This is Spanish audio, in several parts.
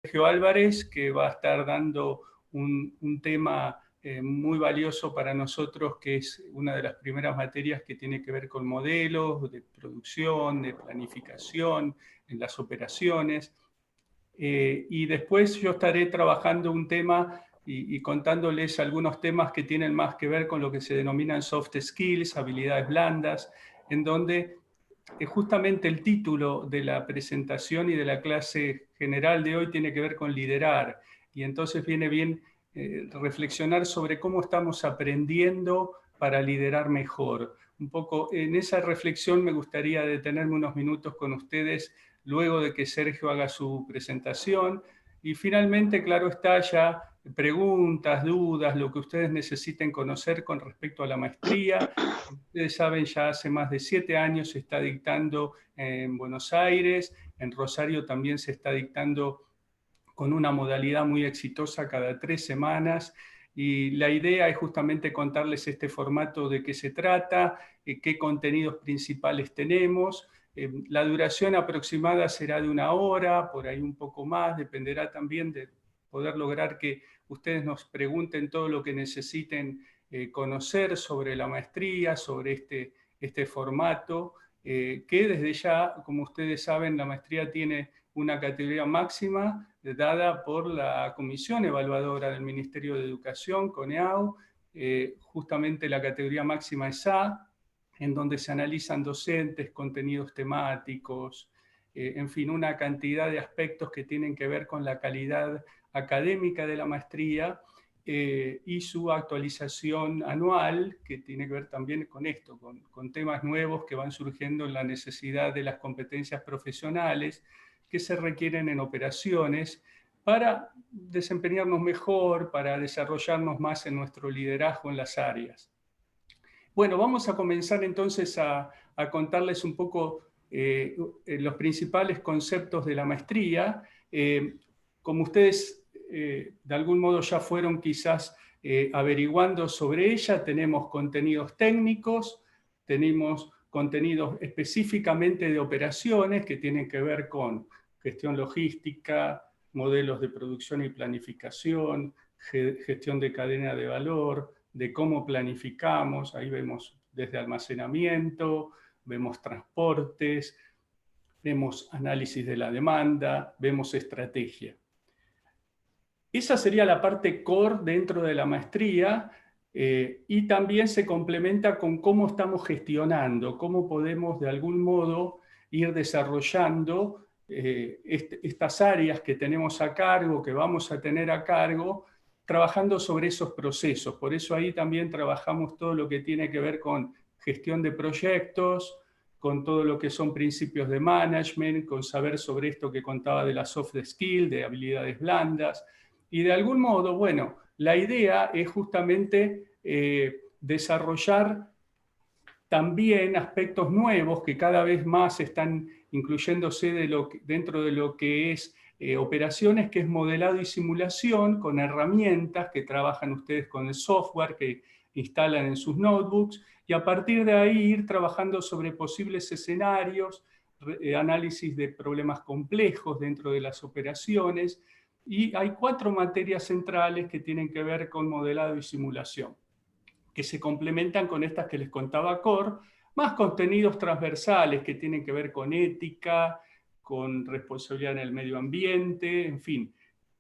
Sergio Álvarez, que va a estar dando un tema muy valioso para nosotros, que es una de las primeras materias que tiene que ver con modelos de producción, de planificación en las operaciones. Y después yo estaré trabajando un tema y contándoles algunos temas que tienen más que ver con lo que se denominan soft skills, habilidades blandas, en donde justamente el título de la presentación y de la clase general de hoy tiene que ver con liderar. Y entonces viene bien reflexionar sobre cómo estamos aprendiendo para liderar mejor. Un poco en esa reflexión me gustaría detenerme unos minutos con ustedes luego de que Sergio haga su presentación. Y finalmente, claro está, ya preguntas, dudas, lo que ustedes necesiten conocer con respecto a la maestría. Ustedes saben, ya hace más de 7 años se está dictando en Buenos Aires, en Rosario también se está dictando con una modalidad muy exitosa cada 3 semanas. Y la idea es justamente contarles este formato de qué se trata, qué contenidos principales tenemos. La duración aproximada será de 1 hora, por ahí un poco más, dependerá también de poder lograr que ustedes nos pregunten todo lo que necesiten conocer sobre la maestría, sobre este formato, que desde ya, como ustedes saben, la maestría tiene una categoría máxima dada por la Comisión Evaluadora del Ministerio de Educación, CONEAU. Justamente la categoría máxima es A, en donde se analizan docentes, contenidos temáticos, en fin, una cantidad de aspectos que tienen que ver con la calidad académica de la maestría y su actualización anual, que tiene que ver también con esto, con temas nuevos que van surgiendo en la necesidad de las competencias profesionales que se requieren en operaciones para desempeñarnos mejor, para desarrollarnos más en nuestro liderazgo en las áreas. Bueno, vamos a comenzar entonces a contarles un poco los principales conceptos de la maestría. Como ustedes de algún modo ya fueron quizás averiguando sobre ella, tenemos contenidos técnicos, tenemos contenidos específicamente de operaciones que tienen que ver con gestión logística, modelos de producción y planificación, gestión de cadena de valor, de cómo planificamos. Ahí vemos desde almacenamiento, vemos transportes, vemos análisis de la demanda, vemos estrategia. Esa sería la parte core dentro de la maestría y también se complementa con cómo estamos gestionando, cómo podemos de algún modo ir desarrollando estas áreas que tenemos a cargo, que vamos a tener a cargo, trabajando sobre esos procesos. Por eso ahí también trabajamos todo lo que tiene que ver con gestión de proyectos, con todo lo que son principios de management, con saber sobre esto que contaba de la soft skill, de habilidades blandas. Y de algún modo, bueno, la idea es justamente desarrollar también aspectos nuevos que cada vez más están incluyéndose dentro de lo que es operaciones, que es modelado y simulación con herramientas que trabajan ustedes con el software que instalan en sus notebooks y a partir de ahí ir trabajando sobre posibles escenarios, análisis de problemas complejos dentro de las operaciones. Y hay 4 materias centrales que tienen que ver con modelado y simulación, que se complementan con estas que les contaba Core, más contenidos transversales que tienen que ver con ética, con responsabilidad en el medio ambiente, en fin.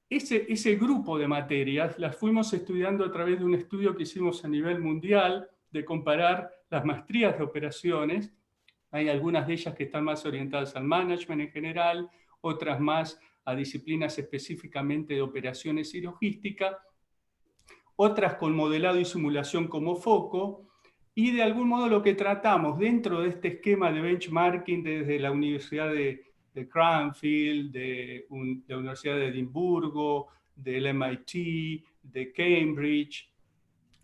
Ese grupo de materias las fuimos estudiando a través de un estudio que hicimos a nivel mundial de comparar las maestrías de operaciones. Hay algunas de ellas que están más orientadas al management en general, otras más a disciplinas específicamente de operaciones y logística, otras con modelado y simulación como foco, y de algún modo lo que tratamos dentro de este esquema de benchmarking desde la Universidad de Cranfield, de la Universidad de Edimburgo, del MIT, de Cambridge,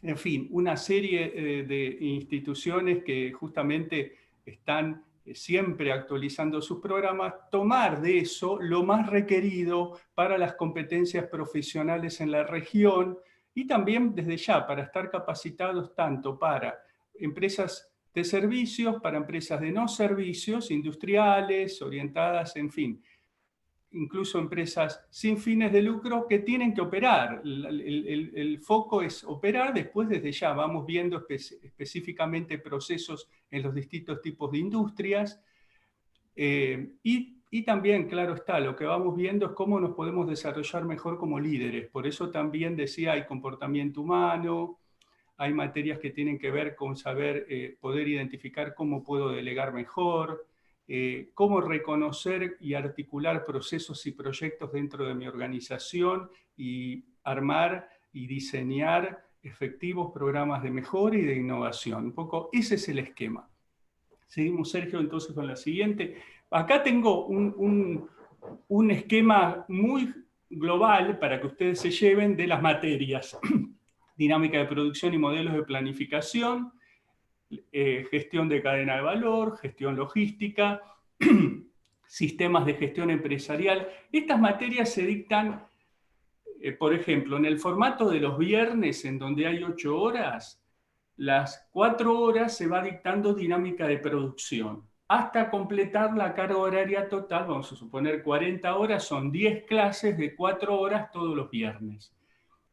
en fin, una serie de instituciones que justamente están siempre actualizando sus programas, tomar de eso lo más requerido para las competencias profesionales en la región y también desde ya para estar capacitados tanto para empresas de servicios, para empresas de no servicios, industriales, orientadas, en fin, incluso empresas sin fines de lucro que tienen que operar. El foco es operar, después desde ya vamos viendo específicamente procesos en los distintos tipos de industrias. Y también, claro está, lo que vamos viendo es cómo nos podemos desarrollar mejor como líderes. Por eso también decía, hay comportamiento humano, hay materias que tienen que ver con saber, poder identificar cómo puedo delegar mejor, cómo reconocer y articular procesos y proyectos dentro de mi organización y armar y diseñar efectivos programas de mejora y de innovación. Un poco ese es el esquema. Seguimos, Sergio, entonces con la siguiente. Acá tengo un esquema muy global para que ustedes se lleven de las materias. Dinámica de producción y modelos de planificación, gestión de cadena de valor, gestión logística, sistemas de gestión empresarial. Estas materias se dictan, por ejemplo, en el formato de los viernes, en donde hay 8 horas, las 4 horas se va dictando dinámica de producción. Hasta completar la carga horaria total, vamos a suponer 40 horas, son 10 clases de 4 horas todos los viernes.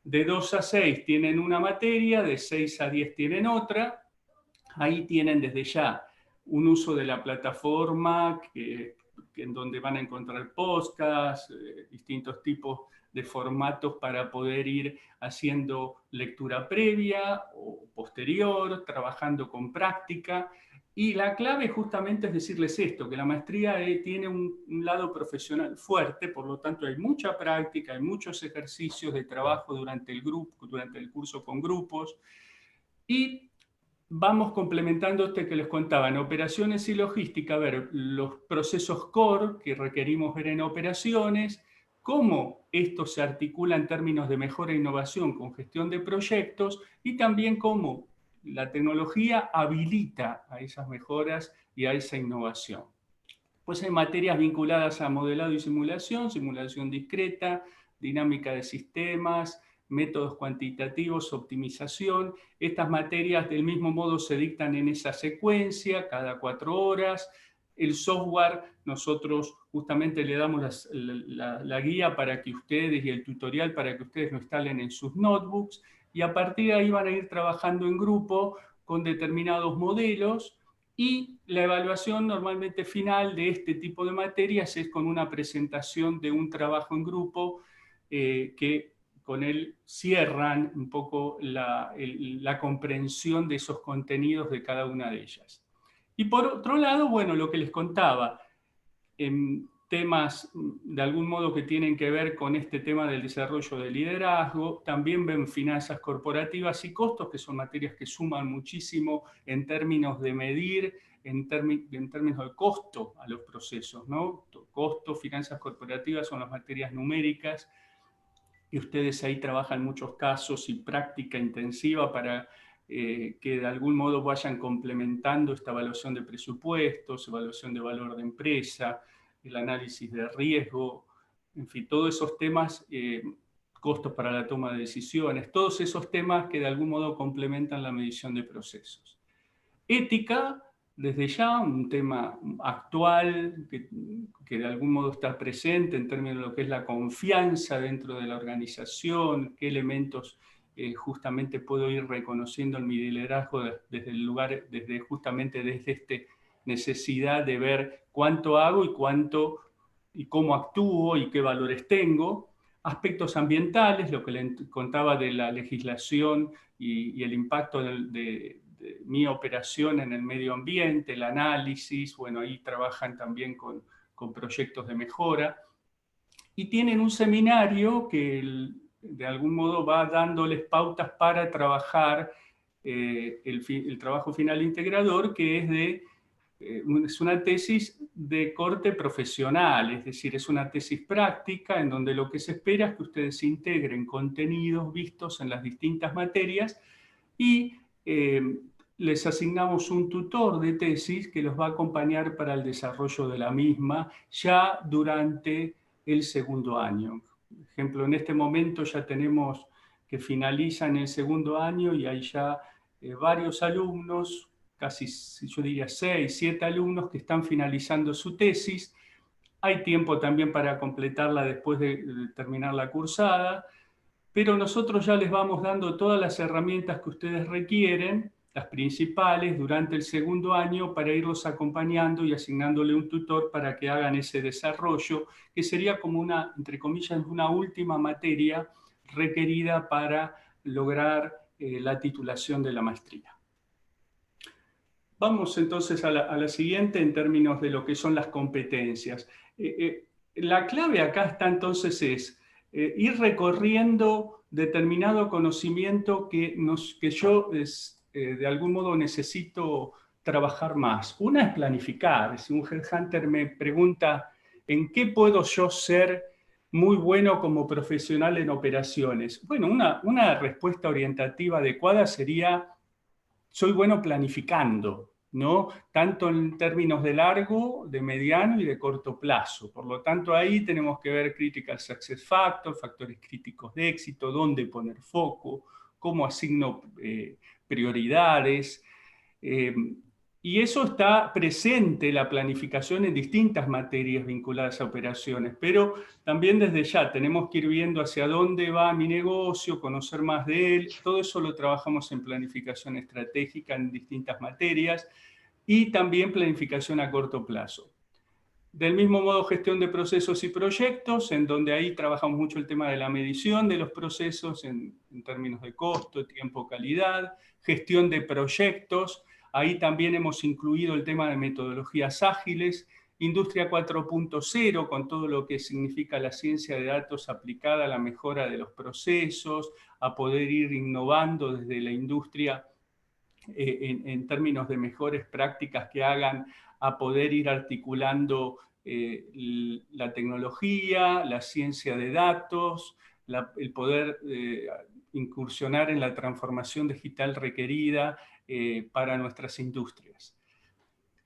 De 2 a 6 tienen una materia, de 6 a 10 tienen otra. Ahí tienen desde ya un uso de la plataforma en donde van a encontrar podcasts, distintos tipos de formatos para poder ir haciendo lectura previa o posterior, trabajando con práctica. Y la clave justamente es decirles esto, que la maestría tiene un lado profesional fuerte, por lo tanto hay mucha práctica, hay muchos ejercicios de trabajo durante el curso con grupos, y vamos complementando este que les contaba, en operaciones y logística, a ver los procesos core que requerimos ver en operaciones, cómo esto se articula en términos de mejora e innovación con gestión de proyectos, y también cómo la tecnología habilita a esas mejoras y a esa innovación. Pues hay materias vinculadas a modelado y simulación, simulación discreta, dinámica de sistemas, métodos cuantitativos, optimización. Estas materias del mismo modo se dictan en esa secuencia, cada 4 horas. El software, nosotros justamente le damos la guía para que ustedes y el tutorial para que ustedes lo instalen en sus notebooks, y a partir de ahí van a ir trabajando en grupo con determinados modelos. Y la evaluación normalmente final de este tipo de materias es con una presentación de un trabajo en grupo que con él cierran un poco la comprensión de esos contenidos de cada una de ellas. Y por otro lado, bueno, lo que les contaba, temas de algún modo que tienen que ver con este tema del desarrollo de liderazgo, también ven finanzas corporativas y costos, que son materias que suman muchísimo en términos de medir, en términos de costo a los procesos, ¿no? Costo, finanzas corporativas son las materias numéricas, y ustedes ahí trabajan muchos casos y práctica intensiva para que de algún modo vayan complementando esta evaluación de presupuestos, evaluación de valor de empresa, el análisis de riesgo, en fin, todos esos temas, costos para la toma de decisiones, todos esos temas que de algún modo complementan la medición de procesos. Ética, desde ya, un tema actual que de algún modo está presente en términos de lo que es la confianza dentro de la organización, qué elementos justamente puedo ir reconociendo en mi liderazgo desde el lugar, justamente desde esta necesidad de ver cuánto hago y cómo actúo y qué valores tengo. Aspectos ambientales, lo que les contaba de la legislación y el impacto de mi operación en el medio ambiente, el análisis, bueno, ahí trabajan también con proyectos de mejora. Y tienen un seminario que de algún modo va dándoles pautas para trabajar el trabajo final integrador, que es una tesis de corte profesional, es decir, es una tesis práctica en donde lo que se espera es que ustedes integren contenidos vistos en las distintas materias y les asignamos un tutor de tesis que los va a acompañar para el desarrollo de la misma ya durante el segundo año. Por ejemplo, en este momento ya tenemos que finalizan el segundo año y hay ya varios alumnos, casi yo diría 6, 7 alumnos que están finalizando su tesis, Hay tiempo también para completarla después de terminar la cursada, pero nosotros ya les vamos dando todas las herramientas que ustedes requieren, las principales, durante el segundo año para irlos acompañando y asignándole un tutor para que hagan ese desarrollo, que sería como una, entre comillas, una última materia requerida para lograr la titulación de la maestría. Vamos entonces a la siguiente en términos de lo que son las competencias. La clave acá está entonces ir recorriendo determinado conocimiento que yo de algún modo necesito trabajar más. Una es planificar. Si un headhunter me pregunta en qué puedo yo ser muy bueno como profesional en operaciones. Bueno, una respuesta orientativa adecuada sería: soy bueno planificando, ¿no? Tanto en términos de largo, de mediano y de corto plazo. Por lo tanto, ahí tenemos que ver Critical Success Factor, factores críticos de éxito, dónde poner foco, cómo asigno prioridades. Y eso está presente, la planificación, en distintas materias vinculadas a operaciones, pero también desde ya tenemos que ir viendo hacia dónde va mi negocio, conocer más de él. Todo eso lo trabajamos en planificación estratégica en distintas materias y también planificación a corto plazo. Del mismo modo, gestión de procesos y proyectos, en donde ahí trabajamos mucho el tema de la medición de los procesos en términos de costo, tiempo, calidad. Gestión de proyectos, ahí también hemos incluido el tema de metodologías ágiles. Industria 4.0, con todo lo que significa la ciencia de datos aplicada a la mejora de los procesos, a poder ir innovando desde la industria en términos de mejores prácticas que hagan a poder ir articulando la tecnología, la ciencia de datos, el poder incursionar en la transformación digital requerida para nuestras industrias.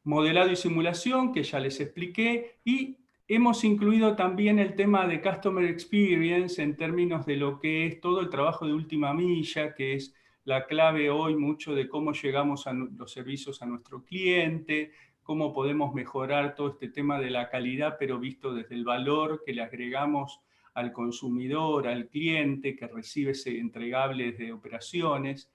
Modelado y simulación, que ya les expliqué, y hemos incluido también el tema de Customer Experience en términos de lo que es todo el trabajo de última milla, que es la clave hoy mucho de cómo llegamos a los servicios a nuestro cliente, cómo podemos mejorar todo este tema de la calidad, pero visto desde el valor que le agregamos al consumidor, al cliente que recibe ese entregable de operaciones.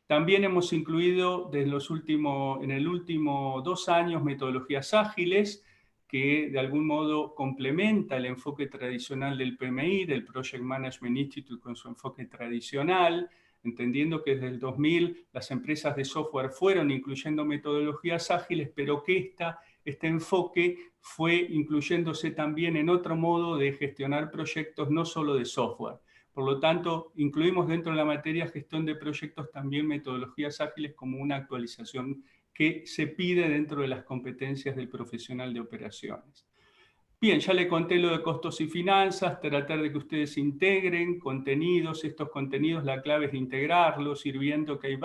También hemos incluido en el último 2 años metodologías ágiles que de algún modo complementa el enfoque tradicional del PMI, del Project Management Institute con su enfoque tradicional, entendiendo que desde el 2000 las empresas de software fueron incluyendo metodologías ágiles, pero que este enfoque fue incluyéndose también en otro modo de gestionar proyectos, no solo de software. Por lo tanto, incluimos dentro de la materia gestión de proyectos también metodologías ágiles como una actualización que se pide dentro de las competencias del profesional de operaciones. Bien, ya le conté lo de costos y finanzas, tratar de que ustedes integren contenidos. Estos contenidos, la clave es integrarlos, ir viendo que hay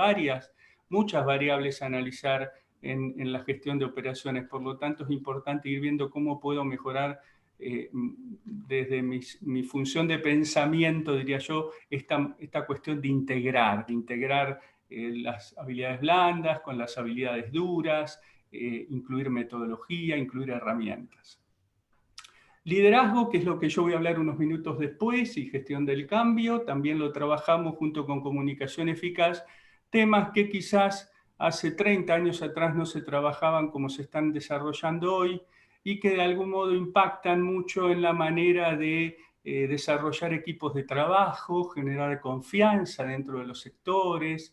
muchas variables a analizar en la gestión de operaciones. Por lo tanto, es importante ir viendo cómo puedo mejorar desde mi función de pensamiento, diría yo, esta cuestión de integrar las habilidades blandas con las habilidades duras, incluir metodología, incluir herramientas. Liderazgo, que es lo que yo voy a hablar unos minutos después, y gestión del cambio, también lo trabajamos junto con comunicación eficaz, temas que quizás hace 30 años atrás no se trabajaban como se están desarrollando hoy, y que de algún modo impactan mucho en la manera de desarrollar equipos de trabajo, generar confianza dentro de los sectores,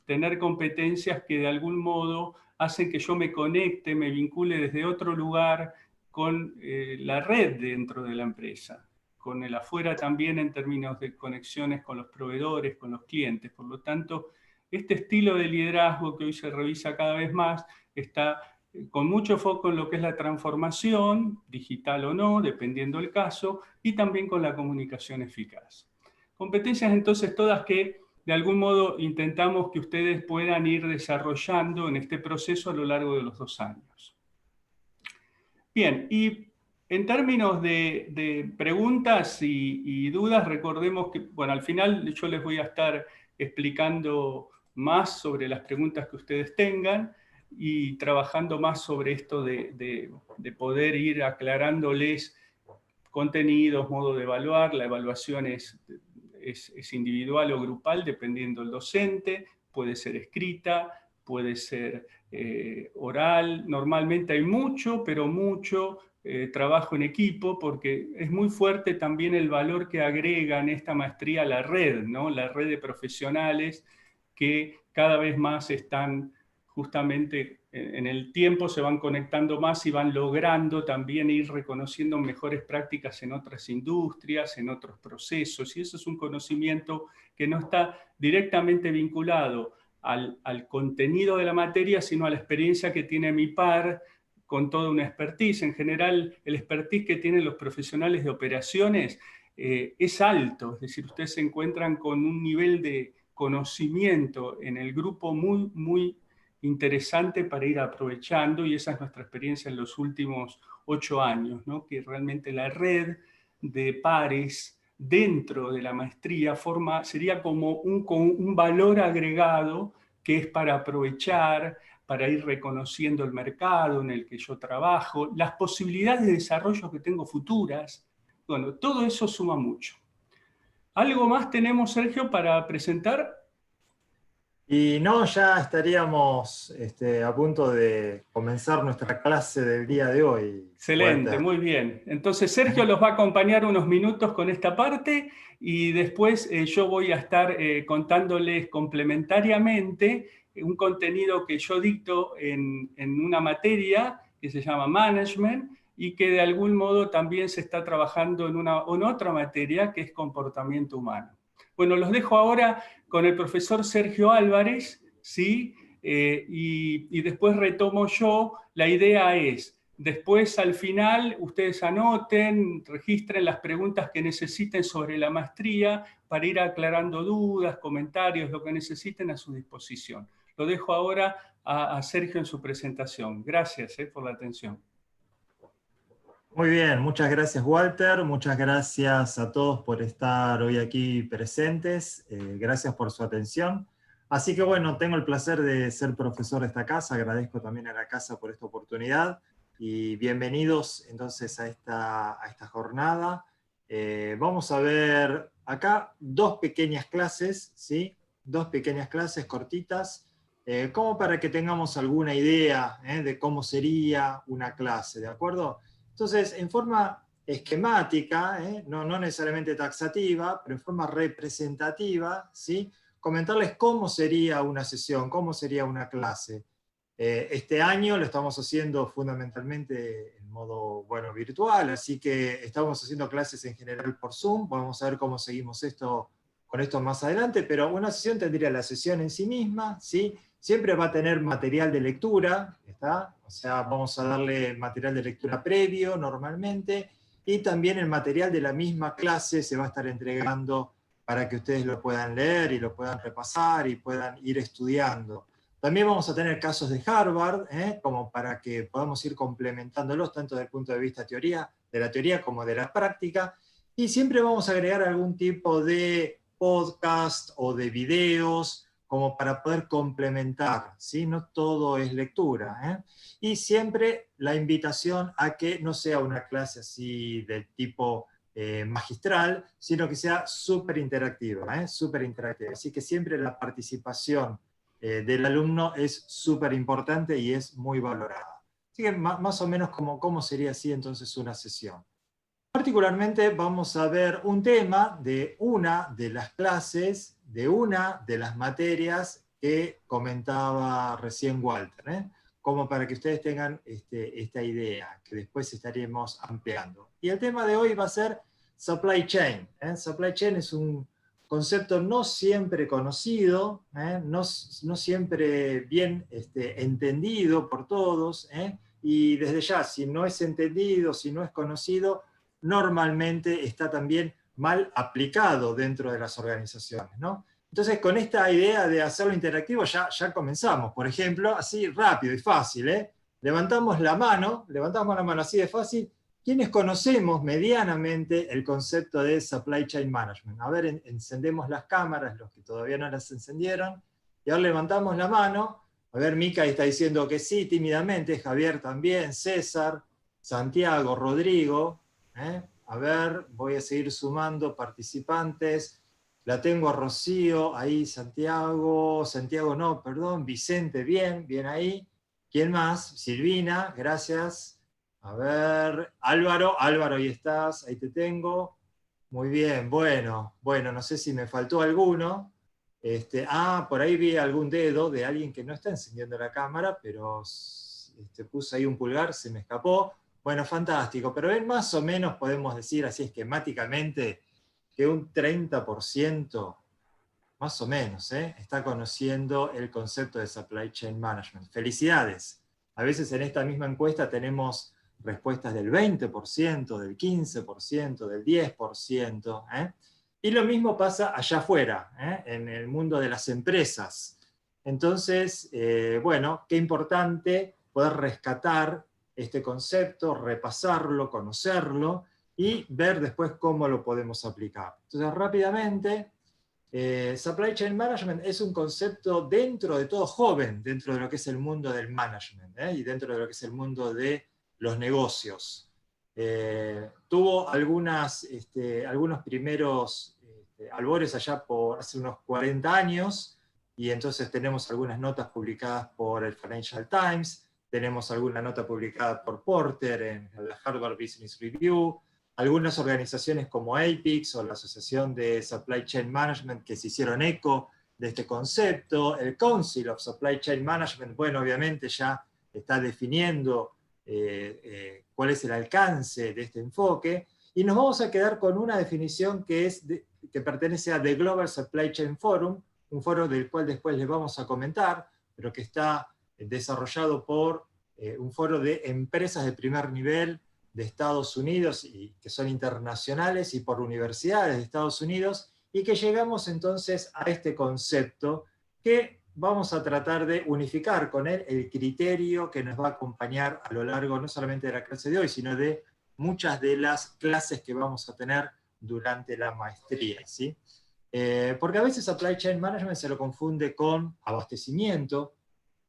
tener competencias que de algún modo hacen que yo me conecte, me vincule desde otro lugar con la red dentro de la empresa, con el afuera también en términos de conexiones con los proveedores, con los clientes. Por lo tanto, este estilo de liderazgo que hoy se revisa cada vez más está con mucho foco en lo que es la transformación, digital o no, dependiendo del caso, y también con la comunicación eficaz. Competencias entonces todas que de algún modo intentamos que ustedes puedan ir desarrollando en este proceso a lo largo de los 2 años. Bien, y en términos de preguntas y dudas, recordemos que, bueno, al final yo les voy a estar explicando más sobre las preguntas que ustedes tengan. y trabajando más sobre esto de poder ir aclarándoles contenidos, modo de evaluar. La evaluación es individual o grupal, dependiendo del docente, puede ser escrita, puede ser oral. Normalmente hay mucho, pero mucho trabajo en equipo, porque es muy fuerte también el valor que agrega en esta maestría la red, ¿no? La red de profesionales que cada vez más están justamente en el tiempo, se van conectando más y van logrando también ir reconociendo mejores prácticas en otras industrias, en otros procesos, y eso es un conocimiento que no está directamente vinculado al contenido de la materia, sino a la experiencia que tiene mi par con toda una expertise. En general, el expertise que tienen los profesionales de operaciones es alto, es decir, ustedes se encuentran con un nivel de conocimiento en el grupo muy, muy interesante para ir aprovechando, y esa es nuestra experiencia en los últimos 8 años, ¿no? Que realmente la red de pares dentro de la maestría sería como un valor agregado que es para aprovechar, para ir reconociendo el mercado en el que yo trabajo, las posibilidades de desarrollo que tengo futuras. Bueno, todo eso suma mucho. ¿Algo más tenemos, Sergio, para presentar? Y no, ya estaríamos a punto de comenzar nuestra clase del día de hoy, Excelente, Walter. muy bien. Entonces Sergio los va a acompañar unos minutos con esta parte y después yo voy a estar contándoles complementariamente un contenido que yo dicto en una materia que se llama Management y que de algún modo también se está trabajando en otra materia que es comportamiento humano. Bueno, los dejo ahora con el profesor Sergio Álvarez, ¿sí? Y después retomo yo. La idea es, después al final, ustedes anoten, registren las preguntas que necesiten sobre la maestría para ir aclarando dudas, comentarios, lo que necesiten a su disposición. Lo dejo ahora a Sergio en su presentación. Gracias por la atención. Muy bien, muchas gracias Walter, muchas gracias a todos por estar hoy aquí presentes, gracias por su atención. Así que bueno, tengo el placer de ser profesor de esta casa, agradezco también a la casa por esta oportunidad y bienvenidos entonces a esta jornada. Vamos a ver acá dos pequeñas clases, ¿sí? Dos pequeñas clases cortitas, como para que tengamos alguna idea de cómo sería una clase, ¿de acuerdo? Entonces, en forma esquemática, no necesariamente taxativa, pero en forma representativa, ¿sí? Comentarles cómo sería una sesión, cómo sería una clase. Este año lo estamos haciendo fundamentalmente en modo virtual, así que estamos haciendo clases en general por Zoom. Vamos a ver cómo seguimos con esto más adelante, pero una sesión tendría la sesión en sí misma, ¿sí? Siempre va a tener material de lectura, ¿está? O sea, vamos a darle material de lectura previo normalmente, y también el material de la misma clase se va a estar entregando para que ustedes lo puedan leer y lo puedan repasar y puedan ir estudiando. También vamos a tener casos de Harvard, como para que podamos ir complementándolos tanto desde el punto de vista de la teoría como de la práctica, y siempre vamos a agregar algún tipo de podcast o de videos como para poder complementar, ¿sí? No todo es lectura. Y siempre la invitación a que no sea una clase así del tipo magistral, sino que sea súper interactiva, súper interactiva. Así que siempre la participación del alumno es súper importante y es muy valorada. Así que más o menos cómo sería así entonces una sesión. Particularmente vamos a ver un tema de una de las clases, de una de las materias que comentaba recién Walter, como para que ustedes tengan esta idea, que después estaremos ampliando. Y el tema de hoy va a ser supply chain. Supply chain es un concepto no siempre conocido, no siempre bien entendido por todos, y desde ya, si no es entendido, si no es conocido, normalmente está también mal aplicado dentro de las organizaciones, ¿no? Entonces, con esta idea de hacerlo interactivo ya comenzamos. Por ejemplo, así rápido y fácil, levantamos la mano así de fácil. ¿Quiénes conocemos medianamente el concepto de Supply Chain Management? A ver, encendemos las cámaras, los que todavía no las encendieron, y ahora levantamos la mano. A ver, Mica está diciendo que sí, tímidamente, Javier también, César, Santiago, Rodrigo. A ver, voy a seguir sumando participantes. La tengo a Rocío, ahí Santiago no, perdón, Vicente, bien, bien ahí. ¿Quién más? Silvina, gracias. A ver, Álvaro, ahí estás, ahí te tengo. Muy bien, bueno, no sé si me faltó alguno. Por ahí vi algún dedo de alguien que no está encendiendo la cámara, pero puse ahí un pulgar, se me escapó. Bueno, fantástico, pero más o menos podemos decir así esquemáticamente que un 30%, más o menos, está conociendo el concepto de Supply Chain Management. Felicidades. A veces en esta misma encuesta tenemos respuestas del 20%, del 15%, del 10%. Y lo mismo pasa allá afuera, en el mundo de las empresas. Entonces, bueno, qué importante poder rescatar este concepto, repasarlo, conocerlo y ver después cómo lo podemos aplicar. Entonces, rápidamente, Supply Chain Management es un concepto dentro de todo joven, dentro de lo que es el mundo del management, y dentro de lo que es el mundo de los negocios. Tuvo algunos primeros albores allá por hace unos 40 años, y entonces tenemos algunas notas publicadas por el Financial Times, tenemos alguna nota publicada por Porter en la Harvard Business Review, algunas organizaciones como APIX o la Asociación de Supply Chain Management que se hicieron eco de este concepto, el Council of Supply Chain Management, bueno, obviamente ya está definiendo cuál es el alcance de este enfoque, y nos vamos a quedar con una definición que pertenece a The Global Supply Chain Forum, un foro del cual después les vamos a comentar, pero que está desarrollado por un foro de empresas de primer nivel de Estados Unidos y que son internacionales y por universidades de Estados Unidos, y que llegamos entonces a este concepto que vamos a tratar de unificar con él el criterio que nos va a acompañar a lo largo no solamente de la clase de hoy, sino de muchas de las clases que vamos a tener durante la maestría, ¿sí? Porque a veces Supply Chain Management se lo confunde con abastecimiento,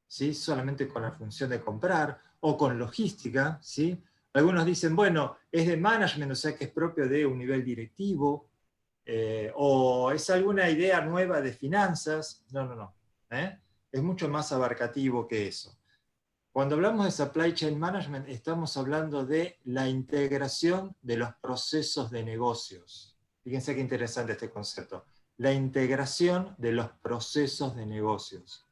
¿sí? Solamente con la función de comprar, o con logística, ¿sí? Algunos dicen, bueno, es de management, o sea que es propio de un nivel directivo, o es alguna idea nueva de finanzas. No. Es mucho más abarcativo que eso. Cuando hablamos de Supply Chain Management, estamos hablando de la integración de los procesos de negocios. Fíjense qué interesante este concepto. La integración de los procesos de negocios.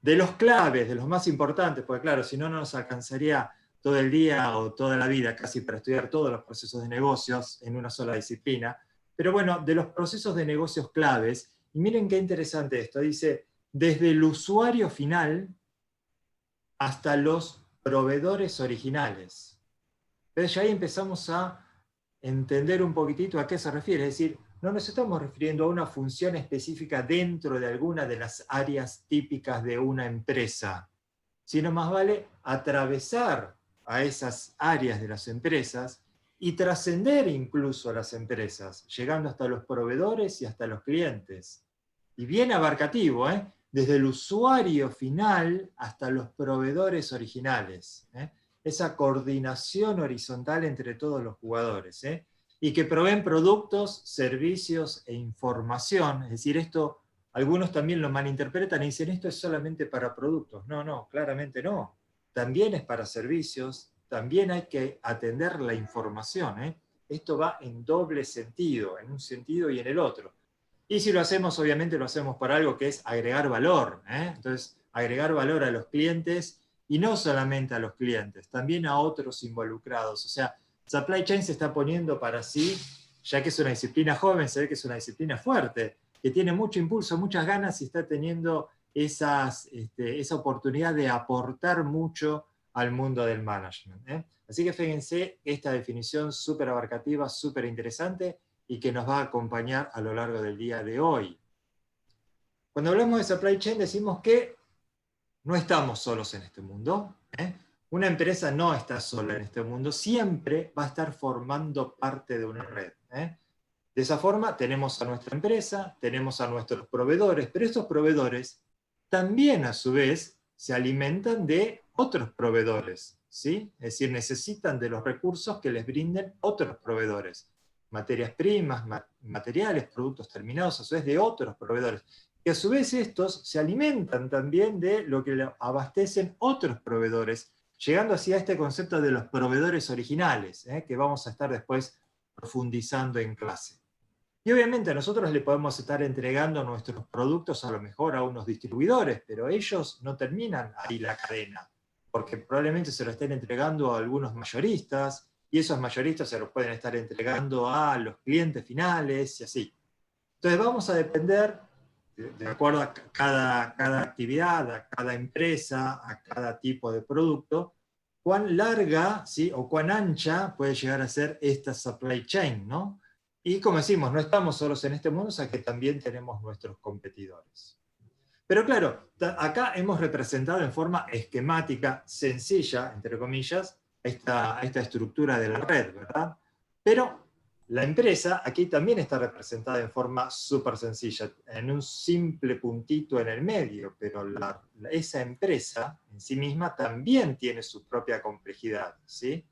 De los claves, de los más importantes, porque claro, si no, no nos alcanzaría todo el día o toda la vida casi para estudiar todos los procesos de negocios en una sola disciplina. Pero bueno, de los procesos de negocios claves, y miren qué interesante esto, dice, desde el usuario final hasta los proveedores originales. Entonces ya ahí empezamos a entender un poquitito a qué se refiere, es decir, no nos estamos refiriendo a una función específica dentro de alguna de las áreas típicas de una empresa, sino más vale atravesar a esas áreas de las empresas y trascender incluso a las empresas, llegando hasta los proveedores y hasta los clientes. Y bien abarcativo, desde el usuario final hasta los proveedores originales. Esa coordinación horizontal entre todos los jugadores. Y que proveen productos, servicios e información. Es decir, esto algunos también lo malinterpretan y dicen esto es solamente para productos. No, claramente no. También es para servicios, también hay que atender la información. Esto va en doble sentido, en un sentido y en el otro. Y si lo hacemos, obviamente lo hacemos para algo que es agregar valor. Entonces, agregar valor a los clientes, y no solamente a los clientes, también a otros involucrados. O sea, Supply Chain se está poniendo para sí, ya que es una disciplina joven, se ve que es una disciplina fuerte, que tiene mucho impulso, muchas ganas y está teniendo esa oportunidad de aportar mucho al mundo del management. Así que fíjense esta definición súper abarcativa, súper interesante y que nos va a acompañar a lo largo del día de hoy. Cuando hablamos de supply chain decimos que no estamos solos en este mundo. Una empresa no está sola en este mundo, siempre va a estar formando parte de una red. De esa forma tenemos a nuestra empresa, tenemos a nuestros proveedores, pero estos proveedores también a su vez se alimentan de otros proveedores, ¿sí? Es decir, necesitan de los recursos que les brinden otros proveedores. Materias primas, materiales, productos terminados, a su vez de otros proveedores. Y a su vez estos se alimentan también de lo que le abastecen otros proveedores, llegando así a este concepto de los proveedores originales, que vamos a estar después profundizando en clase. Y obviamente nosotros le podemos estar entregando nuestros productos a lo mejor a unos distribuidores, pero ellos no terminan ahí la cadena, porque probablemente se lo estén entregando a algunos mayoristas, y esos mayoristas se los pueden estar entregando a los clientes finales, y así. Entonces vamos a depender, de acuerdo a cada actividad, a cada empresa, a cada tipo de producto, cuán larga, ¿sí?, o cuán ancha puede llegar a ser esta supply chain, ¿no? Y como decimos, no estamos solos en este mundo, o sea que también tenemos nuestros competidores. Pero claro, acá hemos representado en forma esquemática, sencilla, entre comillas, esta estructura de la red, ¿verdad? Pero la empresa aquí también está representada en forma súper sencilla, en un simple puntito en el medio, pero esa empresa en sí misma también tiene su propia complejidad, ¿sí?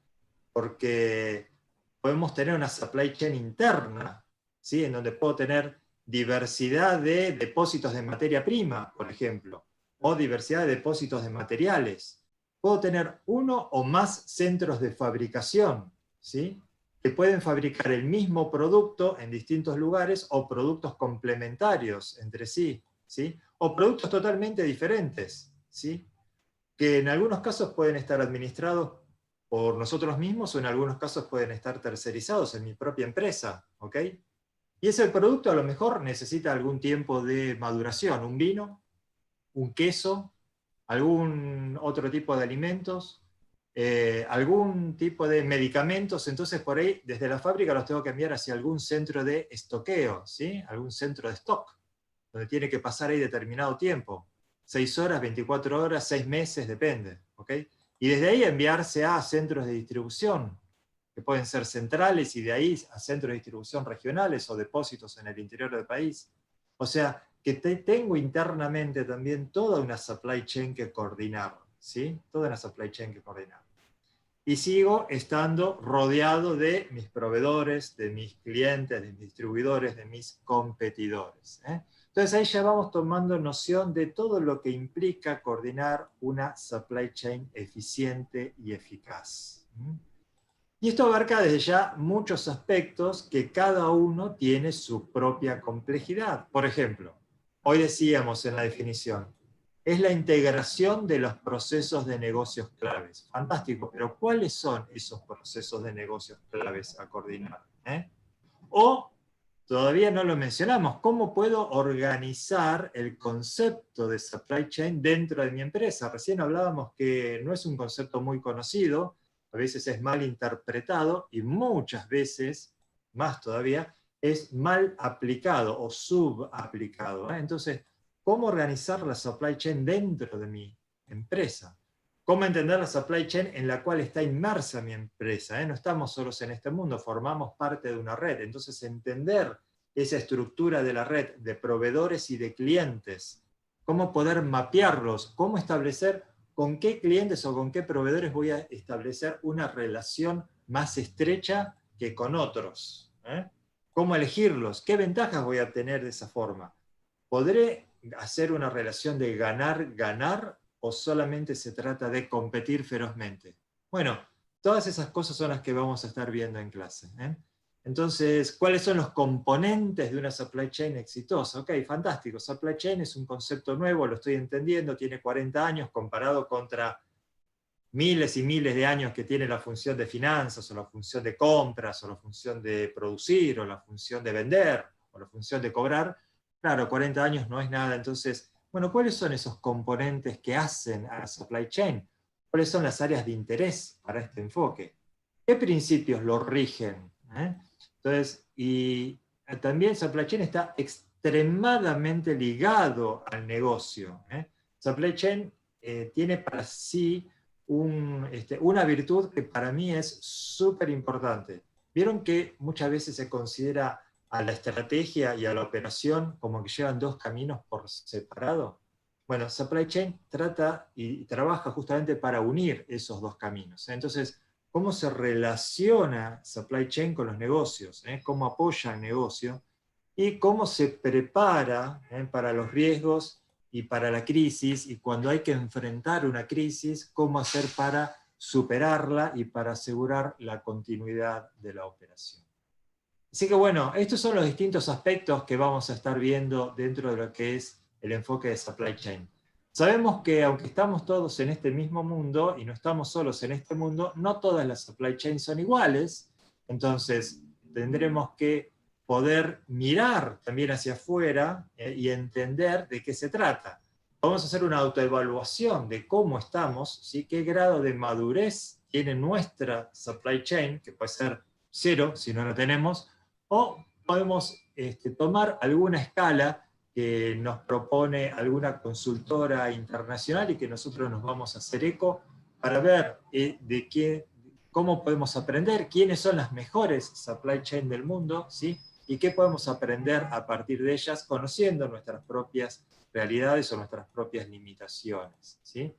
Porque podemos tener una supply chain interna, ¿sí?, en donde puedo tener diversidad de depósitos de materia prima, por ejemplo, o diversidad de depósitos de materiales. Puedo tener uno o más centros de fabricación, ¿sí?, que pueden fabricar el mismo producto en distintos lugares o productos complementarios entre sí, ¿sí?, o productos totalmente diferentes, ¿sí?, que en algunos casos pueden estar administrados por nosotros mismos o en algunos casos pueden estar tercerizados en mi propia empresa, ¿ok? Y ese producto a lo mejor necesita algún tiempo de maduración, un vino, un queso, algún otro tipo de alimentos, algún tipo de medicamentos, entonces por ahí desde la fábrica los tengo que enviar hacia algún centro de estoqueo, ¿sí?, algún centro de stock, donde tiene que pasar ahí determinado tiempo, 6 horas, 24 horas, 6 meses, depende, ¿ok? Y desde ahí enviarse a centros de distribución, que pueden ser centrales, y de ahí a centros de distribución regionales o depósitos en el interior del país. O sea, que tengo internamente también toda una supply chain que coordinar, ¿sí? Toda una supply chain que coordinar. Y sigo estando rodeado de mis proveedores, de mis clientes, de mis distribuidores, de mis competidores, ¿eh? Entonces ahí ya vamos tomando noción de todo lo que implica coordinar una supply chain eficiente y eficaz. Y esto abarca desde ya muchos aspectos que cada uno tiene su propia complejidad. Por ejemplo, hoy decíamos en la definición, es la integración de los procesos de negocios claves. Fantástico, pero ¿cuáles son esos procesos de negocios claves a coordinar? O, todavía no lo mencionamos, ¿cómo puedo organizar el concepto de supply chain dentro de mi empresa? Recién hablábamos que no es un concepto muy conocido, a veces es mal interpretado y muchas veces, más todavía, es mal aplicado o subaplicado. Entonces, ¿cómo organizar la supply chain dentro de mi empresa? ¿Cómo entender la supply chain en la cual está inmersa mi empresa? No estamos solos en este mundo, formamos parte de una red. Entonces, entender esa estructura de la red de proveedores y de clientes, cómo poder mapearlos, cómo establecer con qué clientes o con qué proveedores voy a establecer una relación más estrecha que con otros. ¿Cómo elegirlos? ¿Qué ventajas voy a tener de esa forma? ¿Podré hacer una relación de ganar-ganar o solamente se trata de competir ferozmente? Bueno, todas esas cosas son las que vamos a estar viendo en clase. Entonces, ¿cuáles son los componentes de una supply chain exitosa? Ok, fantástico. Supply chain es un concepto nuevo, lo estoy entendiendo, tiene 40 años comparado contra miles y miles de años que tiene la función de finanzas, o la función de compras, o la función de producir, o la función de vender, o la función de cobrar. Claro, 40 años no es nada. Entonces, bueno, ¿cuáles son esos componentes que hacen a la supply chain? ¿Cuáles son las áreas de interés para este enfoque? ¿Qué principios lo rigen? Entonces, y también supply chain está extremadamente ligado al negocio. Supply chain tiene para sí una virtud que para mí es súper importante. ¿Vieron que muchas veces se considera a la estrategia y a la operación como que llevan dos caminos por separado? Bueno, supply chain trata y trabaja justamente para unir esos dos caminos. Entonces, ¿cómo se relaciona supply chain con los negocios? ¿Cómo apoya el negocio? Y cómo se prepara para los riesgos y para la crisis, y cuando hay que enfrentar una crisis, cómo hacer para superarla y para asegurar la continuidad de la operación. Así que bueno, estos son los distintos aspectos que vamos a estar viendo dentro de lo que es el enfoque de supply chain. Sabemos que aunque estamos todos en este mismo mundo, y no estamos solos en este mundo, no todas las supply chains son iguales, entonces tendremos que poder mirar también hacia afuera y entender de qué se trata. Vamos a hacer una autoevaluación de cómo estamos, ¿sí? Qué grado de madurez tiene nuestra supply chain, que puede ser 0 si no lo tenemos, o podemos tomar alguna escala que nos propone alguna consultora internacional y que nosotros nos vamos a hacer eco para ver cómo podemos aprender, quiénes son las mejores supply chain del mundo, ¿sí? Y qué podemos aprender a partir de ellas, conociendo nuestras propias realidades o nuestras propias limitaciones, ¿sí?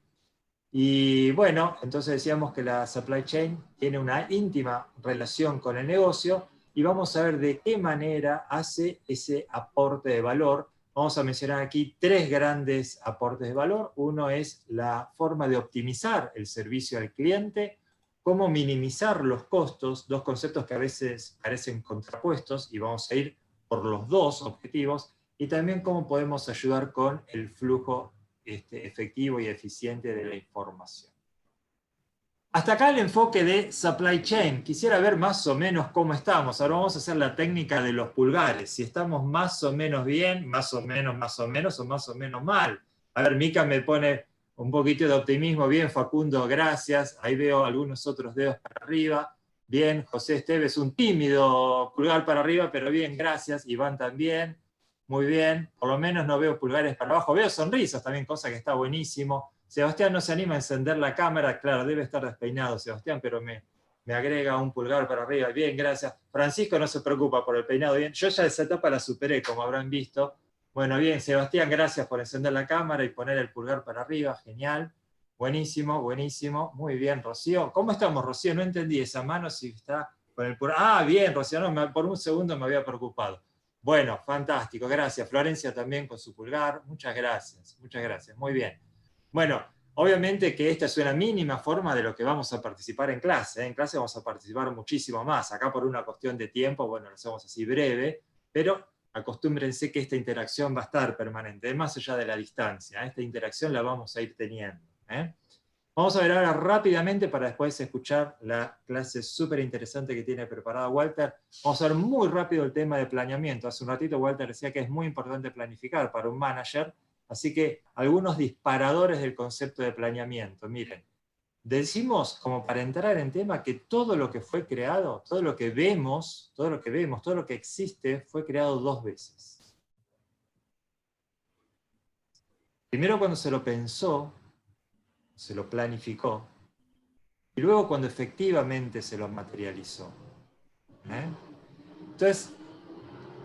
Y bueno, entonces decíamos que la supply chain tiene una íntima relación con el negocio, y vamos a ver de qué manera hace ese aporte de valor. Vamos a mencionar aquí 3 grandes aportes de valor. Uno es la forma de optimizar el servicio al cliente, cómo minimizar los costos, 2 conceptos que a veces parecen contrapuestos, y vamos a ir por los 2 objetivos, y también cómo podemos ayudar con el flujo efectivo y eficiente de la información. Hasta acá el enfoque de supply chain. Quisiera ver más o menos cómo estamos. Ahora vamos a hacer la técnica de los pulgares. Si estamos más o menos bien, más o menos o más o menos mal. A ver, Mica me pone un poquito de optimismo. Bien, Facundo, gracias. Ahí veo algunos otros dedos para arriba. Bien, José Esteves, un tímido pulgar para arriba, pero bien, gracias. Iván también. Muy bien. Por lo menos no veo pulgares para abajo. Veo sonrisas también, cosa que está buenísimo. Sebastián no se anima a encender la cámara, claro, debe estar despeinado Sebastián, pero me agrega un pulgar para arriba. Bien, gracias. Francisco no se preocupa por el peinado, bien. Yo ya esa etapa la superé, como habrán visto. Bueno, bien, Sebastián, gracias por encender la cámara y poner el pulgar para arriba, genial. Buenísimo, buenísimo. Muy bien, Rocío. ¿Cómo estamos, Rocío? No entendí esa mano, si está con el pulgar. Ah, bien, Rocío, no, por un segundo me había preocupado. Bueno, fantástico, gracias. Florencia también con su pulgar. Muchas gracias, muy bien. Bueno, obviamente que esta es una mínima forma de lo que vamos a participar en clase. En clase vamos a participar muchísimo más. Acá por una cuestión de tiempo, bueno, lo hacemos así breve, pero acostúmbrense que esta interacción va a estar permanente, más allá de la distancia. Esta interacción la vamos a ir teniendo. Vamos a ver ahora rápidamente, para después escuchar la clase súper interesante que tiene preparada Walter. Vamos a ver muy rápido el tema de planeamiento. Hace un ratito Walter decía que es muy importante planificar para un manager. Así que algunos disparadores del concepto de planeamiento. Miren, decimos, como para entrar en tema, que todo lo que fue creado, todo lo que vemos, todo lo que existe, fue creado 2 veces. Primero cuando se lo pensó, se lo planificó, y luego cuando efectivamente se lo materializó. Entonces,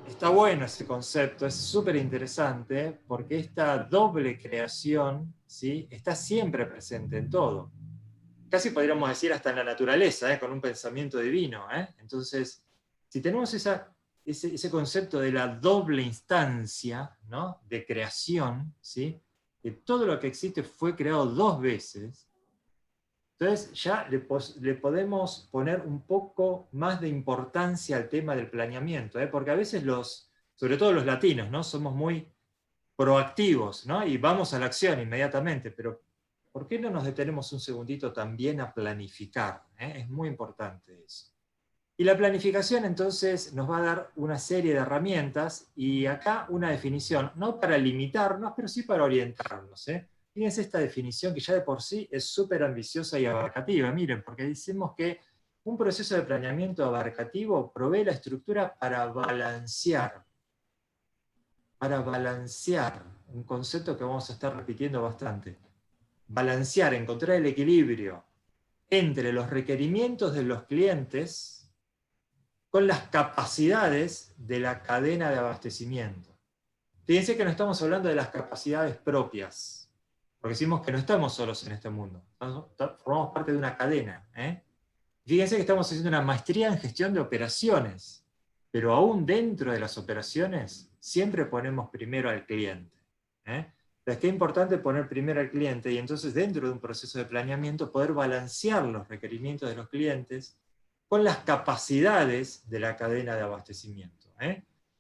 está bueno ese concepto, es súper interesante, porque esta doble creación, ¿sí?, está siempre presente en todo. Casi podríamos decir hasta en la naturaleza, con un pensamiento divino. Entonces, si tenemos ese concepto de la doble instancia, ¿no?, de creación, ¿sí?, que todo lo que existe fue creado 2 veces, entonces ya le podemos poner un poco más de importancia al tema del planeamiento, porque a veces sobre todo los latinos, ¿no?, somos muy proactivos, ¿no?, y vamos a la acción inmediatamente, pero ¿por qué no nos detenemos un segundito también a planificar? Es muy importante eso. Y la planificación entonces nos va a dar una serie de herramientas, y acá una definición, no para limitarnos, pero sí para orientarnos. Fíjense esta definición que ya de por sí es súper ambiciosa y abarcativa. Miren, porque decimos que un proceso de planeamiento abarcativo provee la estructura para balancear, un concepto que vamos a estar repitiendo bastante. Balancear, encontrar el equilibrio entre los requerimientos de los clientes con las capacidades de la cadena de abastecimiento. Fíjense que no estamos hablando de las capacidades propias, porque decimos que no estamos solos en este mundo, formamos parte de una cadena. Fíjense que estamos haciendo una maestría en gestión de operaciones, pero aún dentro de las operaciones siempre ponemos primero al cliente. Entonces, qué importante poner primero al cliente y entonces dentro de un proceso de planeamiento poder balancear los requerimientos de los clientes con las capacidades de la cadena de abastecimiento,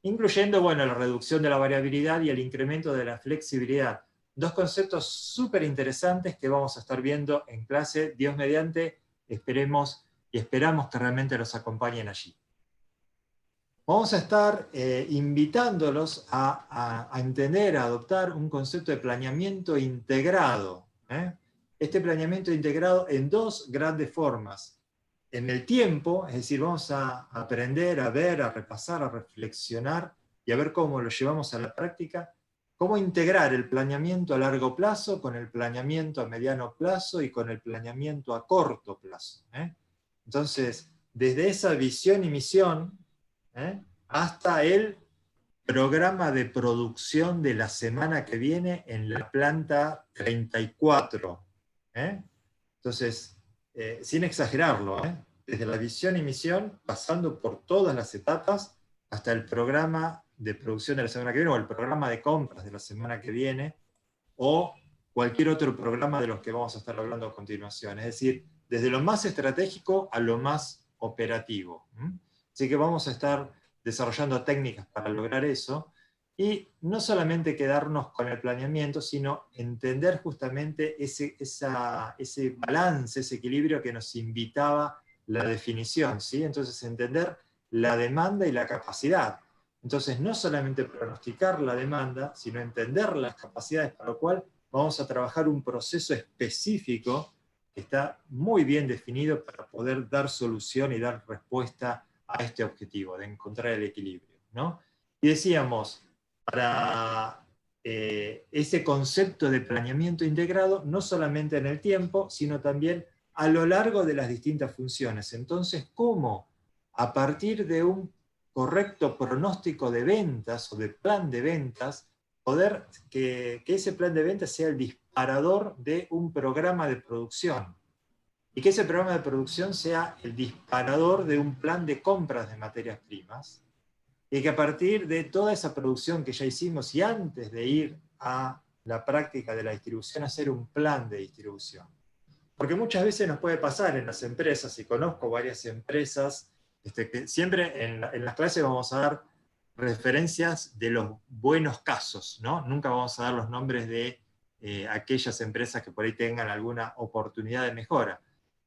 incluyendo, bueno, la reducción de la variabilidad y el incremento de la flexibilidad. Dos conceptos súper interesantes que vamos a estar viendo en clase, Dios mediante, esperemos y esperamos que realmente los acompañen allí. Vamos a estar invitándolos a entender, a adoptar un concepto de planeamiento integrado. Este planeamiento integrado en dos grandes formas. En el tiempo, es decir, vamos a aprender, a ver, a repasar, a reflexionar y a ver cómo lo llevamos a la práctica, cómo integrar el planeamiento a largo plazo con el planeamiento a mediano plazo y con el planeamiento a corto plazo. Entonces, desde esa visión y misión, hasta el programa de producción de la semana que viene en la planta 34. Entonces, sin exagerarlo, desde la visión y misión, pasando por todas las etapas, hasta el programa de producción de la semana que viene, o el programa de compras de la semana que viene, o cualquier otro programa de los que vamos a estar hablando a continuación. Es decir, desde lo más estratégico a lo más operativo. Así que vamos a estar desarrollando técnicas para lograr eso, y no solamente quedarnos con el planeamiento, sino entender justamente ese balance, ese equilibrio que nos invitaba la definición, ¿sí? Entonces entender la demanda y la capacidad. Entonces no solamente pronosticar la demanda, sino entender las capacidades, para lo cual vamos a trabajar un proceso específico que está muy bien definido para poder dar solución y dar respuesta a este objetivo, de encontrar el equilibrio, ¿no? Y decíamos, para ese concepto de planeamiento integrado, no solamente en el tiempo, sino también a lo largo de las distintas funciones. Entonces, ¿cómo a partir de un correcto pronóstico de ventas o de plan de ventas, poder que ese plan de ventas sea el disparador de un programa de producción? Y que ese programa de producción sea el disparador de un plan de compras de materias primas, y que a partir de toda esa producción que ya hicimos y antes de ir a la práctica de la distribución, hacer un plan de distribución. Porque muchas veces nos puede pasar en las empresas, y conozco varias empresas, que siempre en las clases vamos a dar referencias de los buenos casos, ¿no? Nunca vamos a dar los nombres de aquellas empresas que por ahí tengan alguna oportunidad de mejora.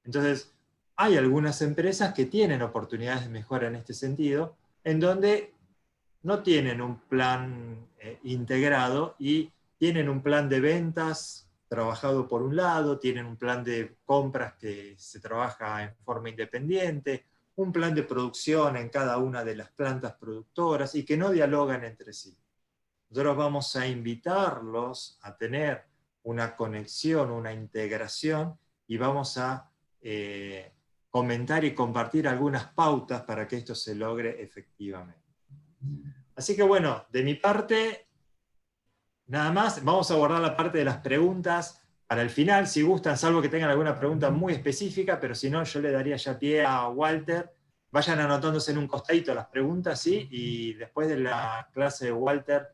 Entonces, hay algunas empresas que tienen oportunidades de mejora en este sentido, en donde no tienen un plan integrado y tienen un plan de ventas trabajado por un lado, tienen un plan de compras que se trabaja en forma independiente, un plan de producción en cada una de las plantas productoras y que no dialogan entre sí. Nosotros vamos a invitarlos a tener una conexión, una integración, y vamos a comentar y compartir algunas pautas para que esto se logre efectivamente. Así que bueno, de mi parte, nada más. Vamos a guardar la parte de las preguntas para el final, si gustan, salvo que tengan alguna pregunta muy específica, pero si no, yo le daría ya pie a Walter. Vayan anotándose en un costadito las preguntas, ¿sí? Y después de la clase de Walter,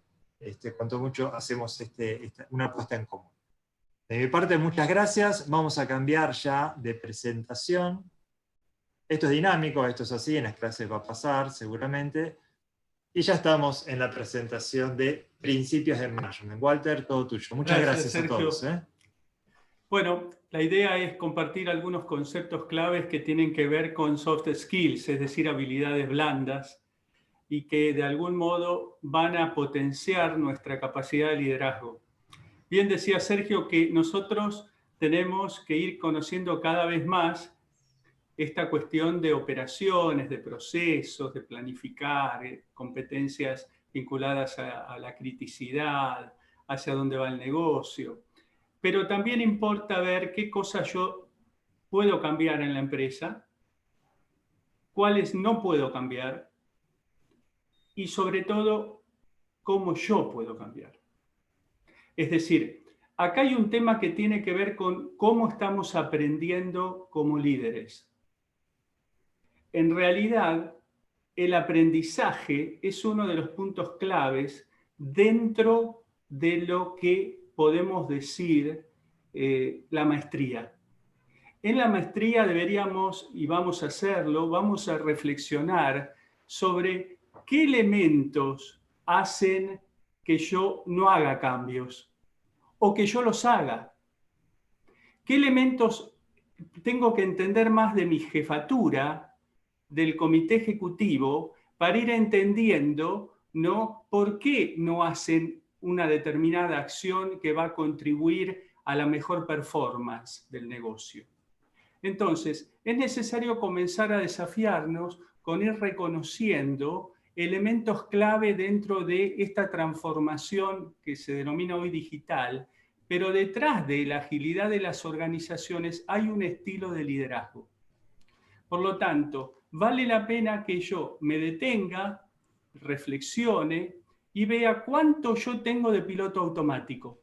cuanto mucho, hacemos una puesta en común. De mi parte, muchas gracias. Vamos a cambiar ya de presentación. Esto es dinámico, esto es así, en las clases va a pasar seguramente. Y ya estamos en la presentación de principios de management. Walter, todo tuyo. Muchas gracias a todos. Bueno, la idea es compartir algunos conceptos claves que tienen que ver con soft skills, es decir, habilidades blandas, y que de algún modo van a potenciar nuestra capacidad de liderazgo. Bien decía Sergio que nosotros tenemos que ir conociendo cada vez más esta cuestión de operaciones, de procesos, de planificar, competencias vinculadas a la criticidad, hacia dónde va el negocio. Pero también importa ver qué cosas yo puedo cambiar en la empresa, cuáles no puedo cambiar, y sobre todo, cómo yo puedo cambiar. Es decir, acá hay un tema que tiene que ver con cómo estamos aprendiendo como líderes. En realidad, el aprendizaje es uno de los puntos claves dentro de lo que podemos decir la maestría. En la maestría deberíamos, y vamos a hacerlo, vamos a reflexionar sobre qué elementos hacen que yo no haga cambios o que yo los haga. ¿Qué elementos tengo que entender más de mi jefatura, del comité ejecutivo, para ir entendiendo, ¿no?, por qué no hacen una determinada acción que va a contribuir a la mejor performance del negocio? Entonces, es necesario comenzar a desafiarnos con ir reconociendo elementos clave dentro de esta transformación que se denomina hoy digital, pero detrás de la agilidad de las organizaciones hay un estilo de liderazgo. Por lo tanto, vale la pena que yo me detenga, reflexione y vea cuánto yo tengo de piloto automático.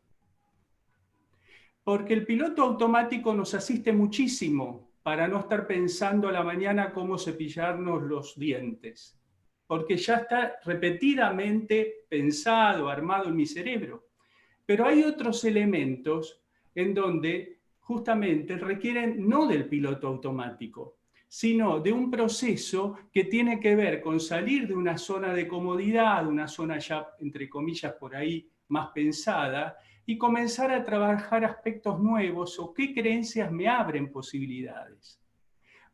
Porque el piloto automático nos asiste muchísimo para no estar pensando a la mañana cómo cepillarnos los dientes, porque ya está repetidamente pensado, armado en mi cerebro. Pero hay otros elementos en donde justamente requieren no del piloto automático, sino de un proceso que tiene que ver con salir de una zona de comodidad, una zona ya, entre comillas, por ahí más pensada, y comenzar a trabajar aspectos nuevos o qué creencias me abren posibilidades.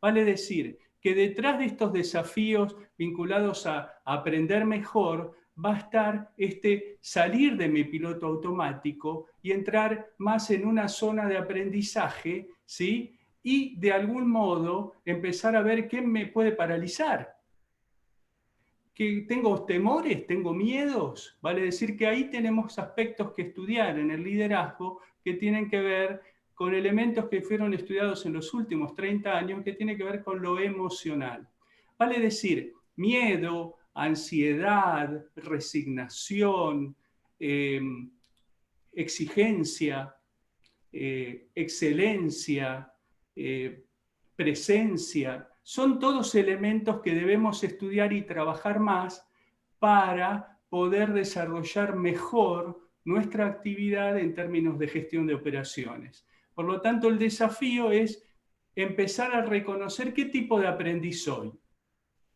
Vale decir que detrás de estos desafíos vinculados a aprender mejor va a estar salir de mi piloto automático y entrar más en una zona de aprendizaje, ¿sí? Y de algún modo empezar a ver qué me puede paralizar. Que tengo temores, tengo miedos, vale decir que ahí tenemos aspectos que estudiar en el liderazgo que tienen que ver con elementos que fueron estudiados en los últimos 30 años, que tienen que ver con lo emocional. Vale decir, miedo, ansiedad, resignación, exigencia, excelencia, presencia, son todos elementos que debemos estudiar y trabajar más para poder desarrollar mejor nuestra actividad en términos de gestión de operaciones. Por lo tanto, el desafío es empezar a reconocer qué tipo de aprendiz soy.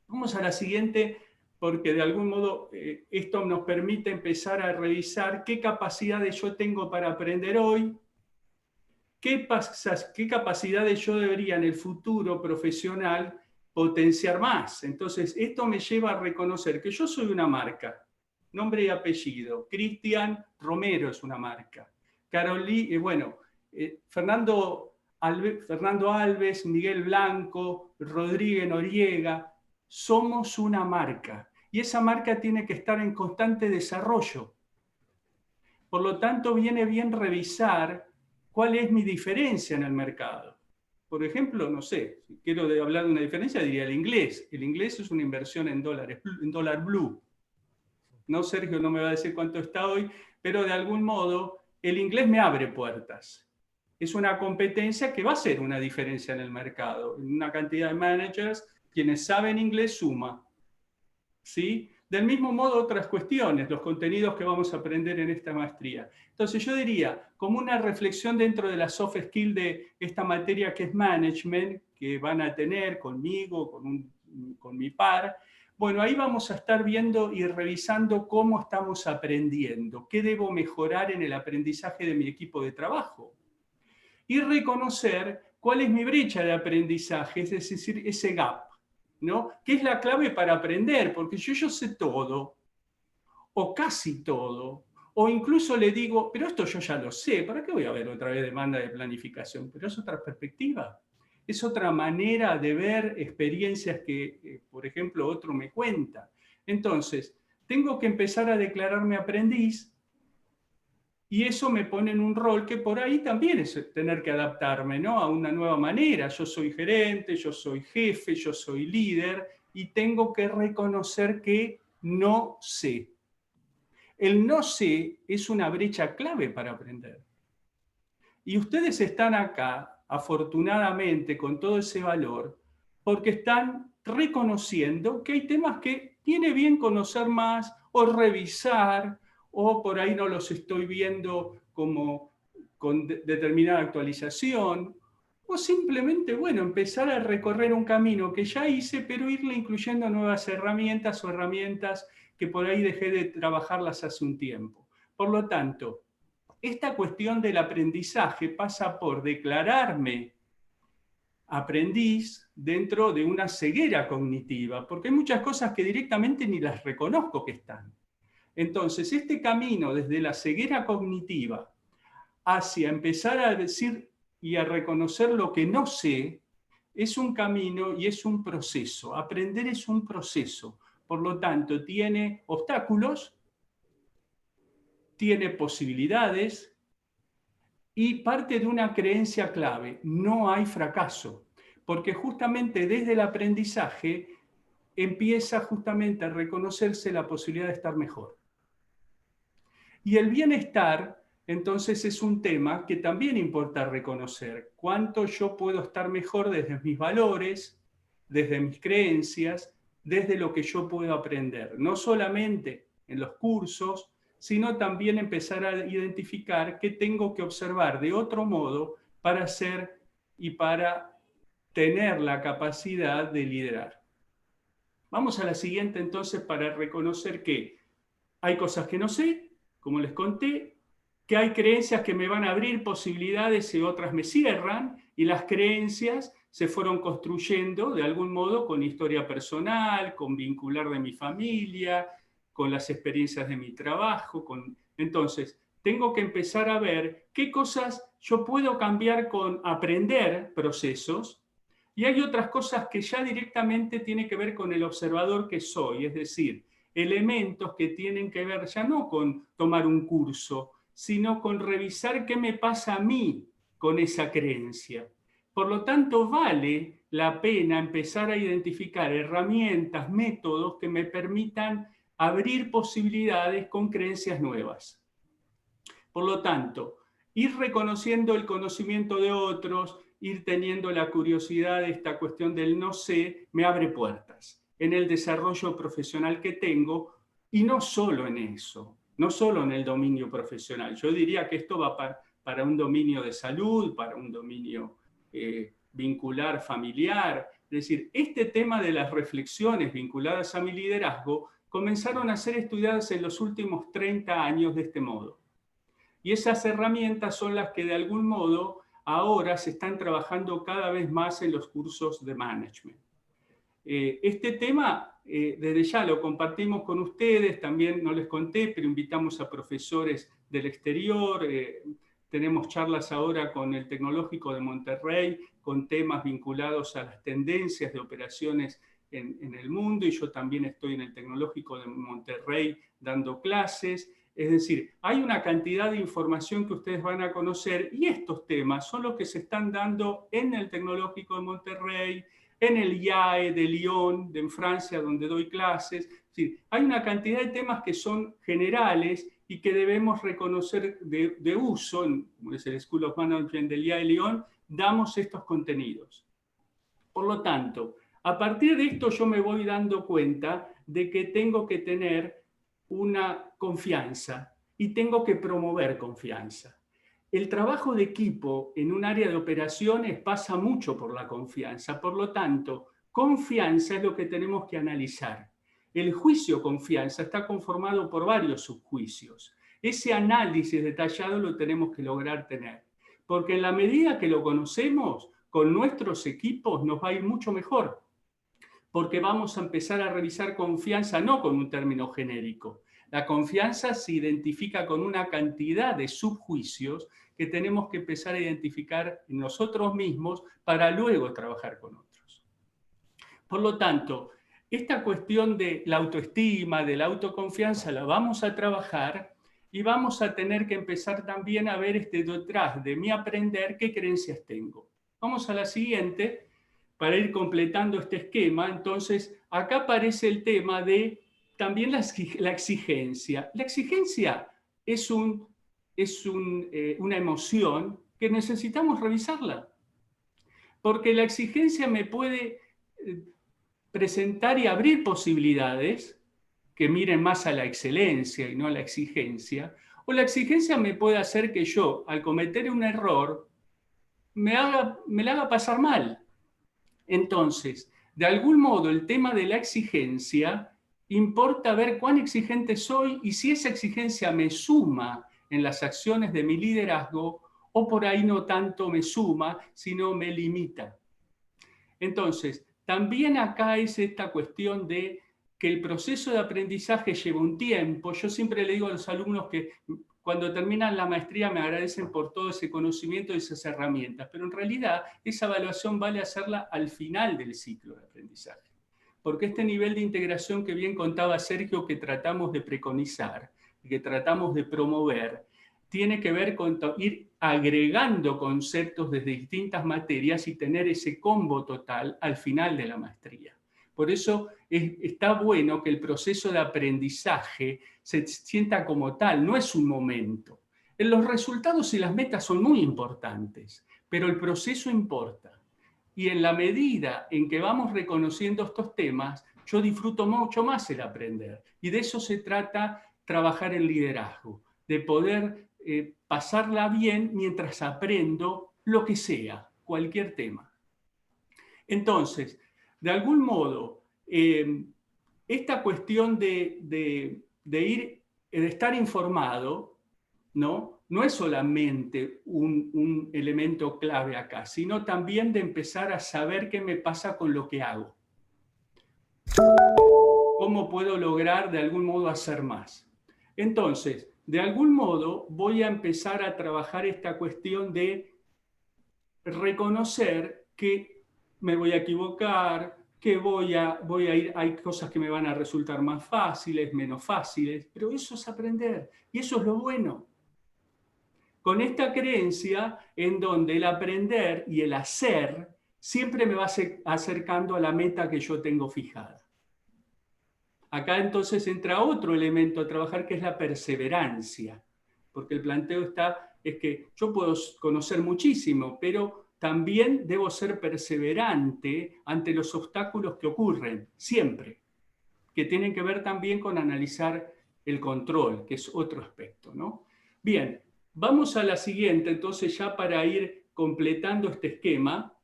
Vamos a la siguiente, porque de algún modo esto nos permite empezar a revisar qué capacidades yo tengo para aprender hoy, qué capacidades yo debería en el futuro profesional potenciar más. Entonces, esto me lleva a reconocer que yo soy una marca, nombre y apellido. Cristian Romero es una marca. Fernando Alves, Miguel Blanco, Rodríguez Noriega, somos una marca. Y esa marca tiene que estar en constante desarrollo. Por lo tanto, viene bien revisar cuál es mi diferencia en el mercado. Por ejemplo, no sé, si quiero hablar de una diferencia, diría el inglés. El inglés es una inversión en dólar blue. No, Sergio no me va a decir cuánto está hoy, pero de algún modo el inglés me abre puertas. Es una competencia que va a ser una diferencia en el mercado. En una cantidad de managers, quienes saben inglés suma. ¿Sí? Del mismo modo, otras cuestiones, los contenidos que vamos a aprender en esta maestría. Entonces, yo diría, como una reflexión dentro de la soft skill de esta materia que es management, que van a tener conmigo, con mi par, bueno, ahí vamos a estar viendo y revisando cómo estamos aprendiendo, qué debo mejorar en el aprendizaje de mi equipo de trabajo. Y reconocer cuál es mi brecha de aprendizaje, es decir, ese gap, ¿no? ¿Qué es la clave para aprender? Porque yo sé todo, o casi todo, o incluso le digo, pero esto yo ya lo sé, ¿para qué voy a ver otra vez demanda de planificación? Pero es otra perspectiva, es otra manera de ver experiencias que, por ejemplo, otro me cuenta. Entonces, tengo que empezar a declararme aprendiz, y eso me pone en un rol que por ahí también es tener que adaptarme, ¿no?, a una nueva manera. Yo soy gerente, yo soy jefe, yo soy líder y tengo que reconocer que no sé. El no sé es una brecha clave para aprender. Y ustedes están acá, afortunadamente, con todo ese valor, porque están reconociendo que hay temas que tiene bien conocer más o revisar, o por ahí no los estoy viendo como con determinada actualización, o simplemente, bueno, empezar a recorrer un camino que ya hice, pero irle incluyendo nuevas herramientas o herramientas que por ahí dejé de trabajarlas hace un tiempo. Por lo tanto, esta cuestión del aprendizaje pasa por declararme aprendiz dentro de una ceguera cognitiva, porque hay muchas cosas que directamente ni las reconozco que están. Entonces, este camino desde la ceguera cognitiva hacia empezar a decir y a reconocer lo que no sé, es un camino y es un proceso. Aprender es un proceso. Por lo tanto, tiene obstáculos, tiene posibilidades, y parte de una creencia clave: no hay fracaso, porque justamente desde el aprendizaje empieza justamente a reconocerse la posibilidad de estar mejor. Y el bienestar, entonces, es un tema que también importa reconocer. Cuánto yo puedo estar mejor desde mis valores, desde mis creencias, desde lo que yo puedo aprender. No solamente en los cursos, sino también empezar a identificar qué tengo que observar de otro modo para ser y para tener la capacidad de liderar. Vamos a la siguiente entonces, para reconocer que hay cosas que no sé, como les conté, que hay creencias que me van a abrir posibilidades y otras me cierran, y las creencias se fueron construyendo de algún modo con historia personal, con vincular de mi familia, con las experiencias de mi trabajo. Entonces, tengo que empezar a ver qué cosas yo puedo cambiar con aprender procesos, y hay otras cosas que ya directamente tienen que ver con el observador que soy, es decir, elementos que tienen que ver ya no con tomar un curso, sino con revisar qué me pasa a mí con esa creencia. Por lo tanto, vale la pena empezar a identificar herramientas, métodos que me permitan abrir posibilidades con creencias nuevas. Por lo tanto, ir reconociendo el conocimiento de otros, ir teniendo la curiosidad de esta cuestión del no sé, me abre puertas en el desarrollo profesional que tengo, y no solo en eso, no solo en el dominio profesional. Yo diría que esto va para un dominio de salud, para un dominio vincular familiar. Es decir, este tema de las reflexiones vinculadas a mi liderazgo comenzaron a ser estudiadas en los últimos 30 años de este modo. Y esas herramientas son las que de algún modo ahora se están trabajando cada vez más en los cursos de management. Este tema, desde ya lo compartimos con ustedes, también no les conté, pero invitamos a profesores del exterior. Tenemos charlas ahora con el Tecnológico de Monterrey, con temas vinculados a las tendencias de operaciones en el mundo, y yo también estoy en el Tecnológico de Monterrey dando clases. Es decir, hay una cantidad de información que ustedes van a conocer, y estos temas son los que se están dando en el Tecnológico de Monterrey, en el IAE de Lyon, en Francia, donde doy clases. Es decir, hay una cantidad de temas que son generales y que debemos reconocer de uso. Como es el School of Management del IAE de Lyon, damos estos contenidos. Por lo tanto, a partir de esto yo me voy dando cuenta de que tengo que tener una confianza y tengo que promover confianza. El trabajo de equipo en un área de operaciones pasa mucho por la confianza. Por lo tanto, confianza es lo que tenemos que analizar. El juicio confianza está conformado por varios subjuicios. Ese análisis detallado lo tenemos que lograr tener, porque en la medida que lo conocemos, con nuestros equipos nos va a ir mucho mejor, porque vamos a empezar a revisar confianza no con un término genérico. La confianza se identifica con una cantidad de subjuicios que tenemos que empezar a identificar en nosotros mismos para luego trabajar con otros. Por lo tanto, esta cuestión de la autoestima, de la autoconfianza, la vamos a trabajar, y vamos a tener que empezar también a ver detrás de mi aprender qué creencias tengo. Vamos a la siguiente, para ir completando este esquema. Entonces, acá aparece el tema de también la exigencia. La exigencia es una emoción que necesitamos revisarla. Porque la exigencia me puede presentar y abrir posibilidades que miren más a la excelencia y no a la exigencia, o la exigencia me puede hacer que yo, al cometer un error, me la haga pasar mal. Entonces, de algún modo, el tema de la exigencia importa ver cuán exigente soy y si esa exigencia me suma en las acciones de mi liderazgo o por ahí no tanto me suma, sino me limita. Entonces, también acá es esta cuestión de que el proceso de aprendizaje lleva un tiempo. Yo siempre le digo a los alumnos que cuando terminan la maestría me agradecen por todo ese conocimiento y esas herramientas, pero en realidad esa evaluación vale hacerla al final del ciclo de aprendizaje. Porque este nivel de integración que bien contaba Sergio, que tratamos de preconizar, que tratamos de promover, tiene que ver con ir agregando conceptos desde distintas materias y tener ese combo total al final de la maestría. Por eso está bueno que el proceso de aprendizaje se sienta como tal, no es un momento. Los resultados y las metas son muy importantes, pero el proceso importa. Y en la medida en que vamos reconociendo estos temas, yo disfruto mucho más el aprender. Y de eso se trata trabajar en liderazgo, de poder pasarla bien mientras aprendo lo que sea, cualquier tema. Entonces, de algún modo, esta cuestión de estar informado, ¿no? No es solamente un elemento clave acá, sino también de empezar a saber qué me pasa con lo que hago. ¿Cómo puedo lograr de algún modo hacer más? Entonces, de algún modo voy a empezar a trabajar esta cuestión de reconocer que me voy a equivocar, que voy a ir, hay cosas que me van a resultar más fáciles, menos fáciles, pero eso es aprender y eso es lo bueno. Con esta creencia en donde el aprender y el hacer siempre me va acercando a la meta que yo tengo fijada. Acá entonces entra otro elemento a trabajar que es la perseverancia, porque el planteo es que yo puedo conocer muchísimo, pero también debo ser perseverante ante los obstáculos que ocurren, siempre, que tienen que ver también con analizar el control, que es otro aspecto, ¿no? Bien, vamos a la siguiente, entonces ya para ir completando este esquema,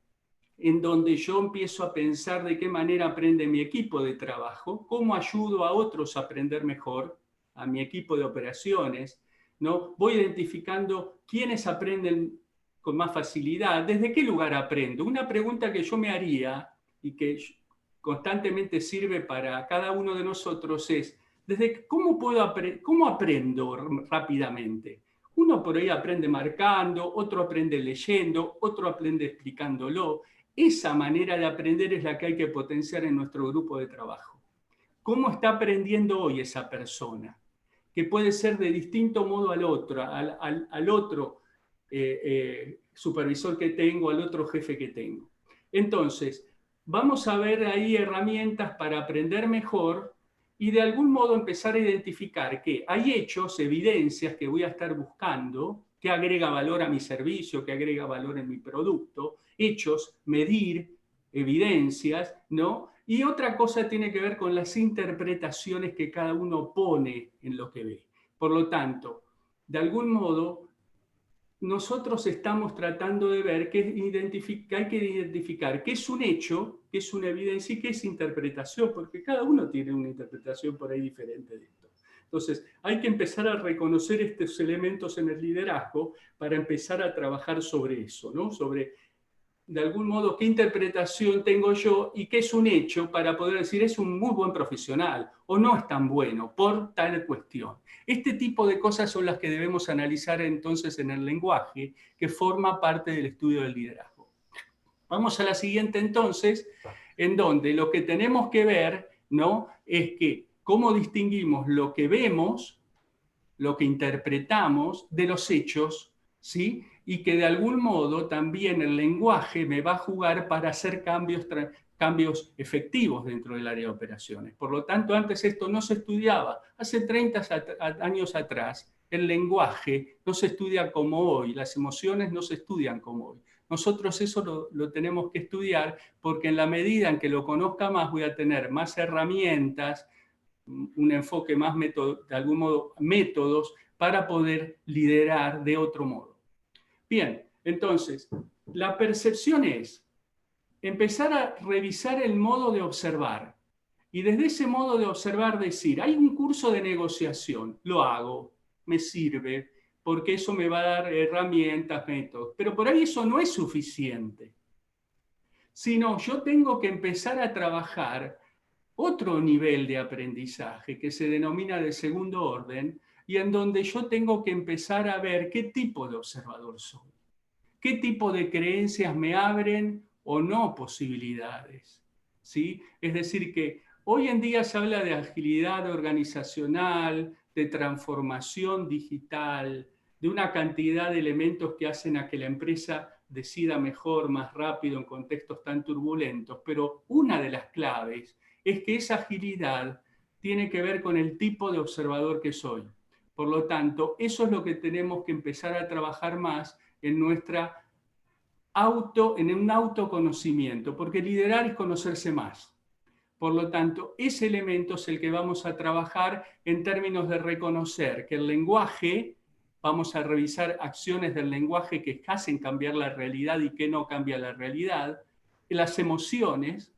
en donde yo empiezo a pensar de qué manera aprende mi equipo de trabajo, cómo ayudo a otros a aprender mejor, a mi equipo de operaciones, ¿no? Voy identificando quiénes aprenden con más facilidad, desde qué lugar aprendo. Una pregunta que yo me haría y que constantemente sirve para cada uno de nosotros es, ¿cómo aprendo rápidamente? Uno por ahí aprende marcando, otro aprende leyendo, otro aprende explicándolo. Esa manera de aprender es la que hay que potenciar en nuestro grupo de trabajo. ¿Cómo está aprendiendo hoy esa persona? Que puede ser de distinto modo al otro supervisor que tengo, al otro jefe que tengo. Entonces, vamos a ver ahí herramientas para aprender mejor y de algún modo empezar a identificar que hay hechos, evidencias que voy a estar buscando, que agrega valor a mi servicio, que agrega valor en mi producto, hechos, medir, evidencias, ¿no? Y otra cosa tiene que ver con las interpretaciones que cada uno pone en lo que ve. Por lo tanto, de algún modo, nosotros estamos tratando de ver que hay que identificar qué es un hecho, qué es una evidencia y qué es interpretación, porque cada uno tiene una interpretación por ahí diferente de esto. Entonces, hay que empezar a reconocer estos elementos en el liderazgo para empezar a trabajar sobre eso, ¿no? Sobre, de algún modo, qué interpretación tengo yo y qué es un hecho para poder decir es un muy buen profesional o no es tan bueno por tal cuestión. Este tipo de cosas son las que debemos analizar entonces en el lenguaje, que forma parte del estudio del liderazgo. Vamos a la siguiente entonces, en donde lo que tenemos que ver, ¿no?, es que cómo distinguimos lo que vemos, lo que interpretamos de los hechos, ¿sí? Y que de algún modo también el lenguaje me va a jugar para hacer cambios cambios efectivos dentro del área de operaciones. Por lo tanto, antes esto no se estudiaba. Hace 30 años atrás, el lenguaje no se estudia como hoy, las emociones no se estudian como hoy. Nosotros eso lo tenemos que estudiar porque en la medida en que lo conozca más voy a tener más herramientas, un enfoque más de algún modo métodos para poder liderar de otro modo. Bien, entonces, la percepción es empezar a revisar el modo de observar y desde ese modo de observar decir, hay un curso de negociación, lo hago, me sirve, porque eso me va a dar herramientas, métodos, pero por ahí eso no es suficiente, sino yo tengo que empezar a trabajar otro nivel de aprendizaje que se denomina de segundo orden y en donde yo tengo que empezar a ver qué tipo de observador soy, qué tipo de creencias me abren o no posibilidades, ¿sí? Es decir, que hoy en día se habla de agilidad organizacional, de transformación digital, de una cantidad de elementos que hacen a que la empresa decida mejor, más rápido en contextos tan turbulentos, pero una de las claves es que esa agilidad tiene que ver con el tipo de observador que soy. Por lo tanto, eso es lo que tenemos que empezar a trabajar más en en un autoconocimiento, porque liderar es conocerse más. Por lo tanto, ese elemento es el que vamos a trabajar en términos de reconocer que el lenguaje, vamos a revisar acciones del lenguaje que hacen cambiar la realidad y que no cambia la realidad, las emociones,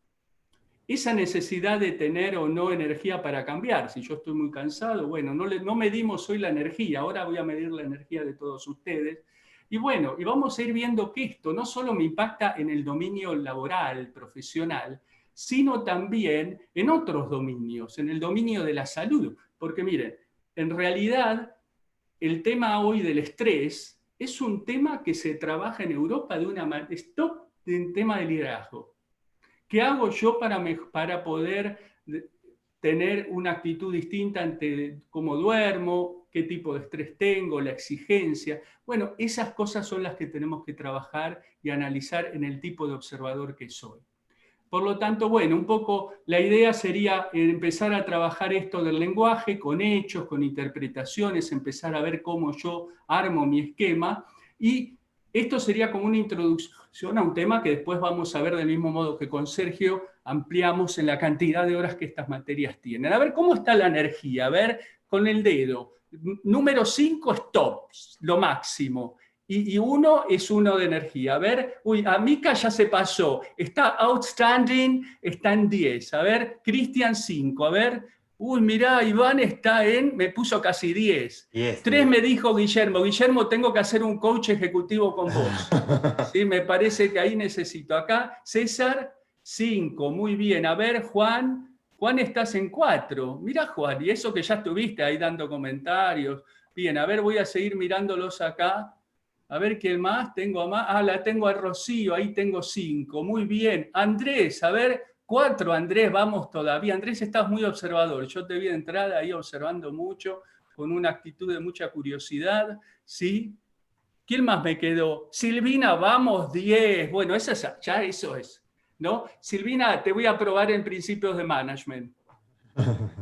esa necesidad de tener o no energía para cambiar. Si yo estoy muy cansado, bueno, no medimos hoy la energía, ahora voy a medir la energía de todos ustedes. Y bueno, y vamos a ir viendo que esto no solo me impacta en el dominio laboral, profesional, sino también en otros dominios, en el dominio de la salud. Porque miren, en realidad el tema hoy del estrés es un tema que se trabaja en Europa de una manera, es top de un tema de liderazgo. ¿Qué hago yo para poder tener una actitud distinta ante cómo duermo, qué tipo de estrés tengo, la exigencia? Bueno, esas cosas son las que tenemos que trabajar y analizar en el tipo de observador que soy. Por lo tanto, bueno, un poco la idea sería empezar a trabajar esto del lenguaje con hechos, con interpretaciones, empezar a ver cómo yo armo mi esquema y esto sería como una introducción a un tema que después vamos a ver del mismo modo que con Sergio ampliamos en la cantidad de horas que estas materias tienen. A ver, ¿cómo está la energía? A ver, con el dedo. Número 5 es top, lo máximo. Y 1 es 1 de energía. A ver, uy, a Mika ya se pasó. Está outstanding, está en 10. A ver, Cristian 5. A ver, uy, mirá, Iván está me puso casi 10. 3 me dijo Guillermo. Guillermo, tengo que hacer un coach ejecutivo con vos. Sí, me parece que ahí necesito. Acá, César, 5. Muy bien. A ver, Juan, estás en 4. Mirá, Juan, y eso que ya estuviste ahí dando comentarios. Bien, a ver, voy a seguir mirándolos acá. A ver, ¿quién más? Tengo más. Ah, la tengo a Rocío, ahí tengo 5. Muy bien. Andrés, a ver, 4, Andrés, vamos todavía. Andrés, estás muy observador. Yo te vi de entrada ahí observando mucho, con una actitud de mucha curiosidad. ¿Sí? ¿Quién más me quedó? Silvina, vamos, 10. Bueno, ya eso es, ¿no? Silvina, te voy a aprobar en principios de management.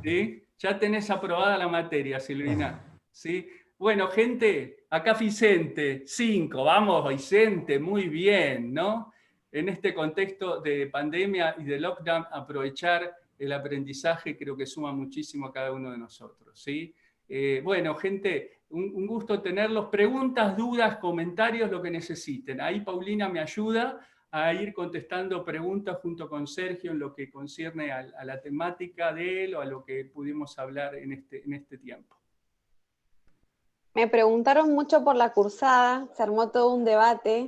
¿Sí? Ya tenés aprobada la materia, Silvina. ¿Sí? Bueno, gente, acá Vicente, 5. Vamos, Vicente, muy bien, ¿no? En este contexto de pandemia y de lockdown, aprovechar el aprendizaje creo que suma muchísimo a cada uno de nosotros, ¿sí? Bueno, gente, un gusto tenerlos. Preguntas, dudas, comentarios, lo que necesiten. Ahí Paulina me ayuda a ir contestando preguntas junto con Sergio en lo que concierne a la temática de él o a lo que pudimos hablar en este tiempo. Me preguntaron mucho por la cursada, se armó todo un debate.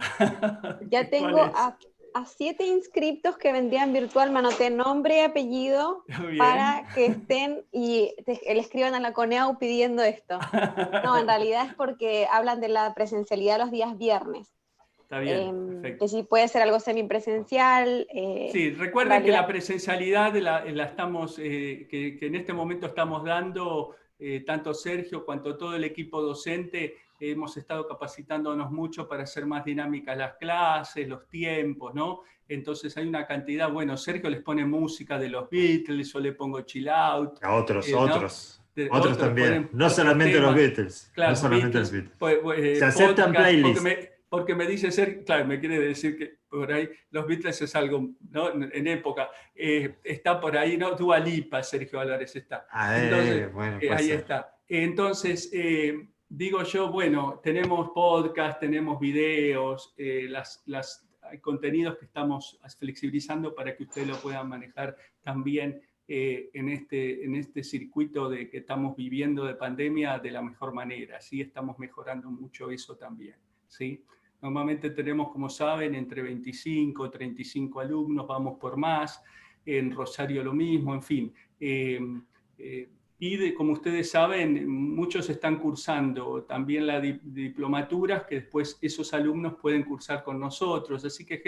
Ya tengo a 7 inscriptos que vendrían virtual, me anoté nombre y apellido para que estén y le escriban a la CONEAU pidiendo esto. No, en realidad es porque hablan de la presencialidad los días viernes. Está bien, que sí puede ser algo semipresencial. Sí, recuerden que la presencialidad la estamos, que en este momento estamos dando tanto Sergio cuanto todo el equipo docente, hemos estado capacitándonos mucho para hacer más dinámicas las clases, los tiempos, ¿no? Entonces hay una cantidad, bueno, Sergio les pone música de los Beatles, yo le pongo chill out. A otros, ¿no? otros también, no otros solamente temas. los Beatles. Claro, No solamente Beatles, los Beatles. Se aceptan podcast, playlists. porque me dice Sergio, claro, me quiere decir que por ahí los Beatles es algo, ¿no? En época, está por ahí, ¿no? Dua Lipa, Sergio Álvarez está. Entonces, Bueno, ahí ser. está. Entonces, digo yo, bueno, tenemos podcast, tenemos videos, hay contenidos que estamos flexibilizando para que ustedes lo puedan manejar también en este circuito de que estamos viviendo de pandemia de la mejor manera. ¿Sí? Estamos mejorando mucho eso también. ¿Sí? Normalmente tenemos, como saben, entre 25 o 35 alumnos, vamos por más. En Rosario lo mismo, en fin. Y como ustedes saben, muchos están cursando también las diplomaturas que después esos alumnos pueden cursar con nosotros. Así que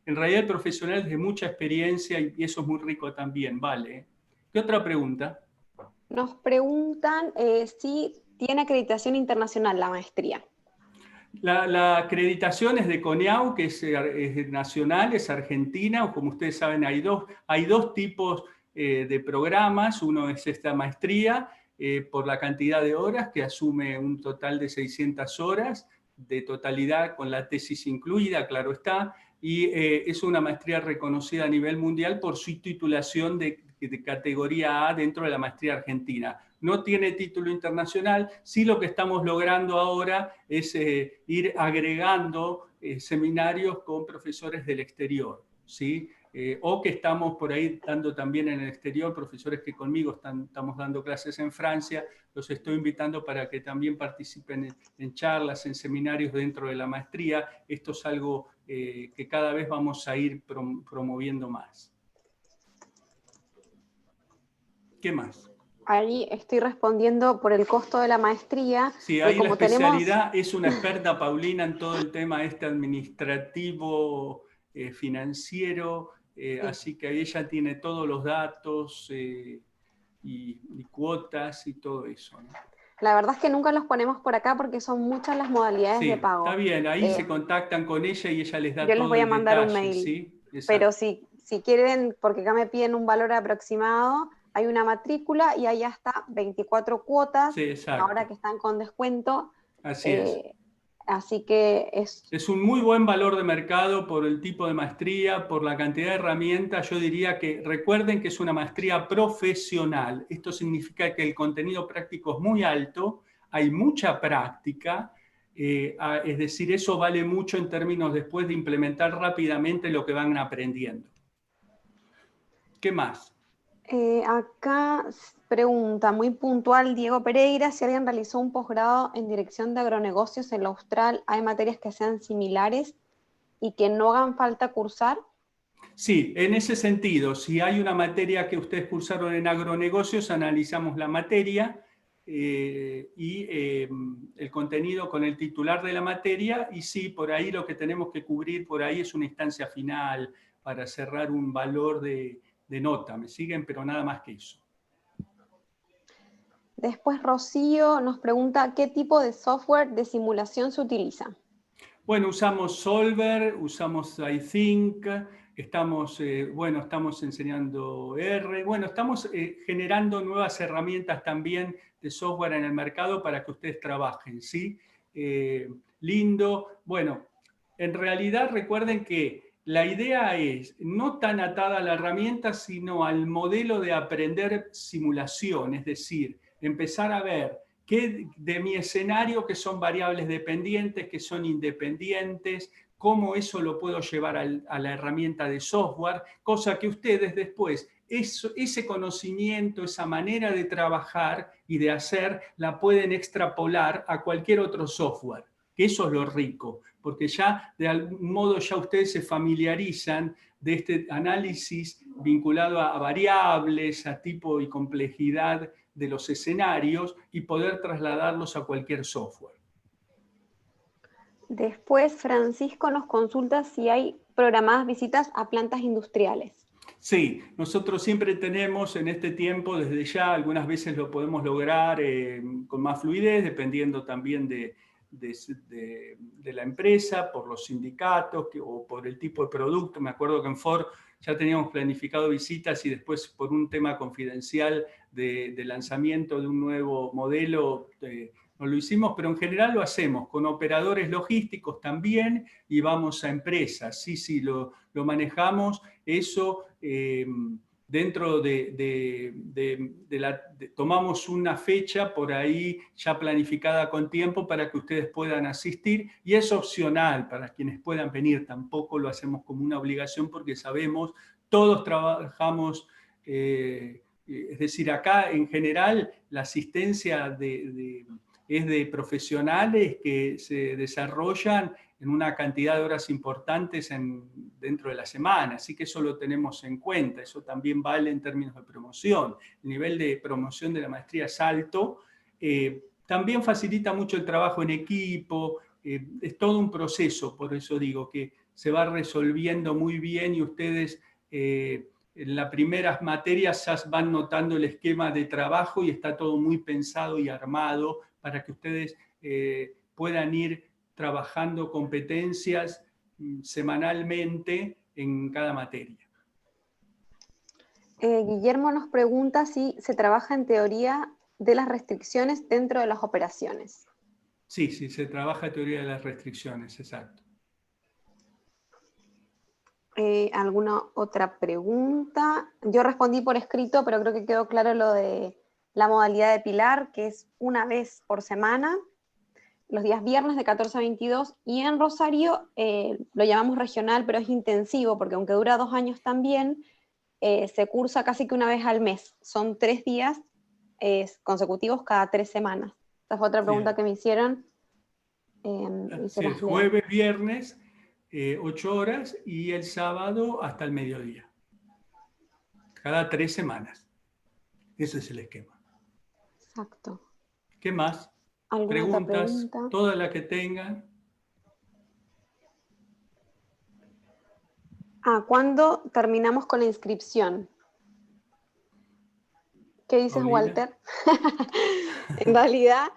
en realidad el profesional es de mucha experiencia y eso es muy rico también, ¿vale? ¿Qué otra pregunta? Nos preguntan si tiene acreditación internacional la maestría. La acreditación es de CONEAU, que es nacional, es argentina, o como ustedes saben hay dos tipos de programas. Uno es esta maestría por la cantidad de horas, que asume un total de 600 horas de totalidad con la tesis incluida, claro está, y es una maestría reconocida a nivel mundial por su titulación de categoría A dentro de la maestría argentina. No tiene título internacional, sí lo que estamos logrando ahora es ir agregando seminarios con profesores del exterior, ¿sí? O que estamos por ahí dando también en el exterior, profesores que conmigo estamos dando clases en Francia, los estoy invitando para que también participen en charlas, en seminarios dentro de la maestría. Esto es algo que cada vez vamos a ir promoviendo más. ¿Qué más? Ahí estoy respondiendo por el costo de la maestría. Sí, ahí la especialidad es una experta, Paulina, en todo el tema administrativo, financiero, Sí. así que ella tiene todos los datos y cuotas y todo eso, ¿no? La verdad es que nunca los ponemos por acá porque son muchas las modalidades de pago. Está bien, ahí se contactan con ella y ella les da yo todo les voy a el mandar detalle, un mail, ¿sí? Pero si quieren, porque acá me piden un valor aproximado, hay una matrícula y hay hasta 24 cuotas, sí, ahora que están con descuento. Así es. Así que es un muy buen valor de mercado por el tipo de maestría, por la cantidad de herramientas. Yo diría que recuerden que es una maestría profesional. Esto significa que el contenido práctico es muy alto, hay mucha práctica, es decir, eso vale mucho en términos después de implementar rápidamente lo que van aprendiendo. ¿Qué más? Acá pregunta muy puntual Diego Pereira, si alguien realizó un posgrado en dirección de agronegocios en la Austral, ¿hay materias que sean similares y que no hagan falta cursar? Sí, en ese sentido, si hay una materia que ustedes cursaron en agronegocios, analizamos la materia y el contenido con el titular de la materia, y sí, por ahí lo que tenemos que cubrir por ahí es una instancia final para cerrar un valor de nota, ¿me siguen? Pero nada más que eso. Después Rocío nos pregunta, ¿qué tipo de software de simulación se utiliza? Bueno, usamos Solver, usamos iThink, estamos enseñando R, bueno, estamos generando nuevas herramientas también de software en el mercado para que ustedes trabajen, ¿sí? Lindo. Bueno, en realidad recuerden que la idea es no tan atada a la herramienta, sino al modelo de aprender simulación, es decir, empezar a ver qué de mi escenario, que son variables dependientes, que son independientes, cómo eso lo puedo llevar a la herramienta de software, cosa que ustedes después, ese conocimiento, esa manera de trabajar y de hacer, la pueden extrapolar a cualquier otro software. Que eso es lo rico, porque ya de algún modo ya ustedes se familiarizan de este análisis vinculado a variables, a tipo y complejidad de los escenarios y poder trasladarlos a cualquier software. Después Francisco nos consulta si hay programadas visitas a plantas industriales. Sí, nosotros siempre tenemos en este tiempo, desde ya, algunas veces lo podemos lograr con más fluidez, dependiendo también de la empresa, por los sindicatos o por el tipo de producto. Me acuerdo que en Ford ya teníamos planificado visitas y después por un tema confidencial de lanzamiento de un nuevo modelo no lo hicimos, pero en general lo hacemos con operadores logísticos también y vamos a empresas. Sí, lo manejamos. Eso dentro tomamos una fecha por ahí ya planificada con tiempo para que ustedes puedan asistir y es opcional para quienes puedan venir, tampoco lo hacemos como una obligación porque sabemos, todos trabajamos, es decir, acá en general la asistencia es de profesionales que se desarrollan en una cantidad de horas importantes dentro de la semana, así que eso lo tenemos en cuenta, eso también vale en términos de promoción. El nivel de promoción de la maestría es alto, también facilita mucho el trabajo en equipo, es todo un proceso, por eso digo que se va resolviendo muy bien y ustedes en las primeras materias ya van notando el esquema de trabajo y está todo muy pensado y armado para que ustedes puedan ir trabajando competencias semanalmente en cada materia. Guillermo nos pregunta si se trabaja en teoría de las restricciones dentro de las operaciones. Sí, se trabaja teoría de las restricciones, exacto. ¿Alguna otra pregunta? Yo respondí por escrito, pero creo que quedó claro lo de la modalidad de Pilar, que es una vez por semana, los días viernes de 14 a 22, y en Rosario lo llamamos regional, pero es intensivo, porque aunque dura 2 años también, se cursa casi que una vez al mes. Son 3 días consecutivos cada 3 semanas. Esa fue otra pregunta que me hicieron. Sí, es jueves, viernes, 8 horas, y el sábado hasta el mediodía. Cada 3 semanas. Ese es el esquema. Exacto. ¿Qué más? Preguntas, todas las que tengan. ¿Cuándo terminamos con la inscripción? ¿Qué dices, Paulina. Walter? En realidad,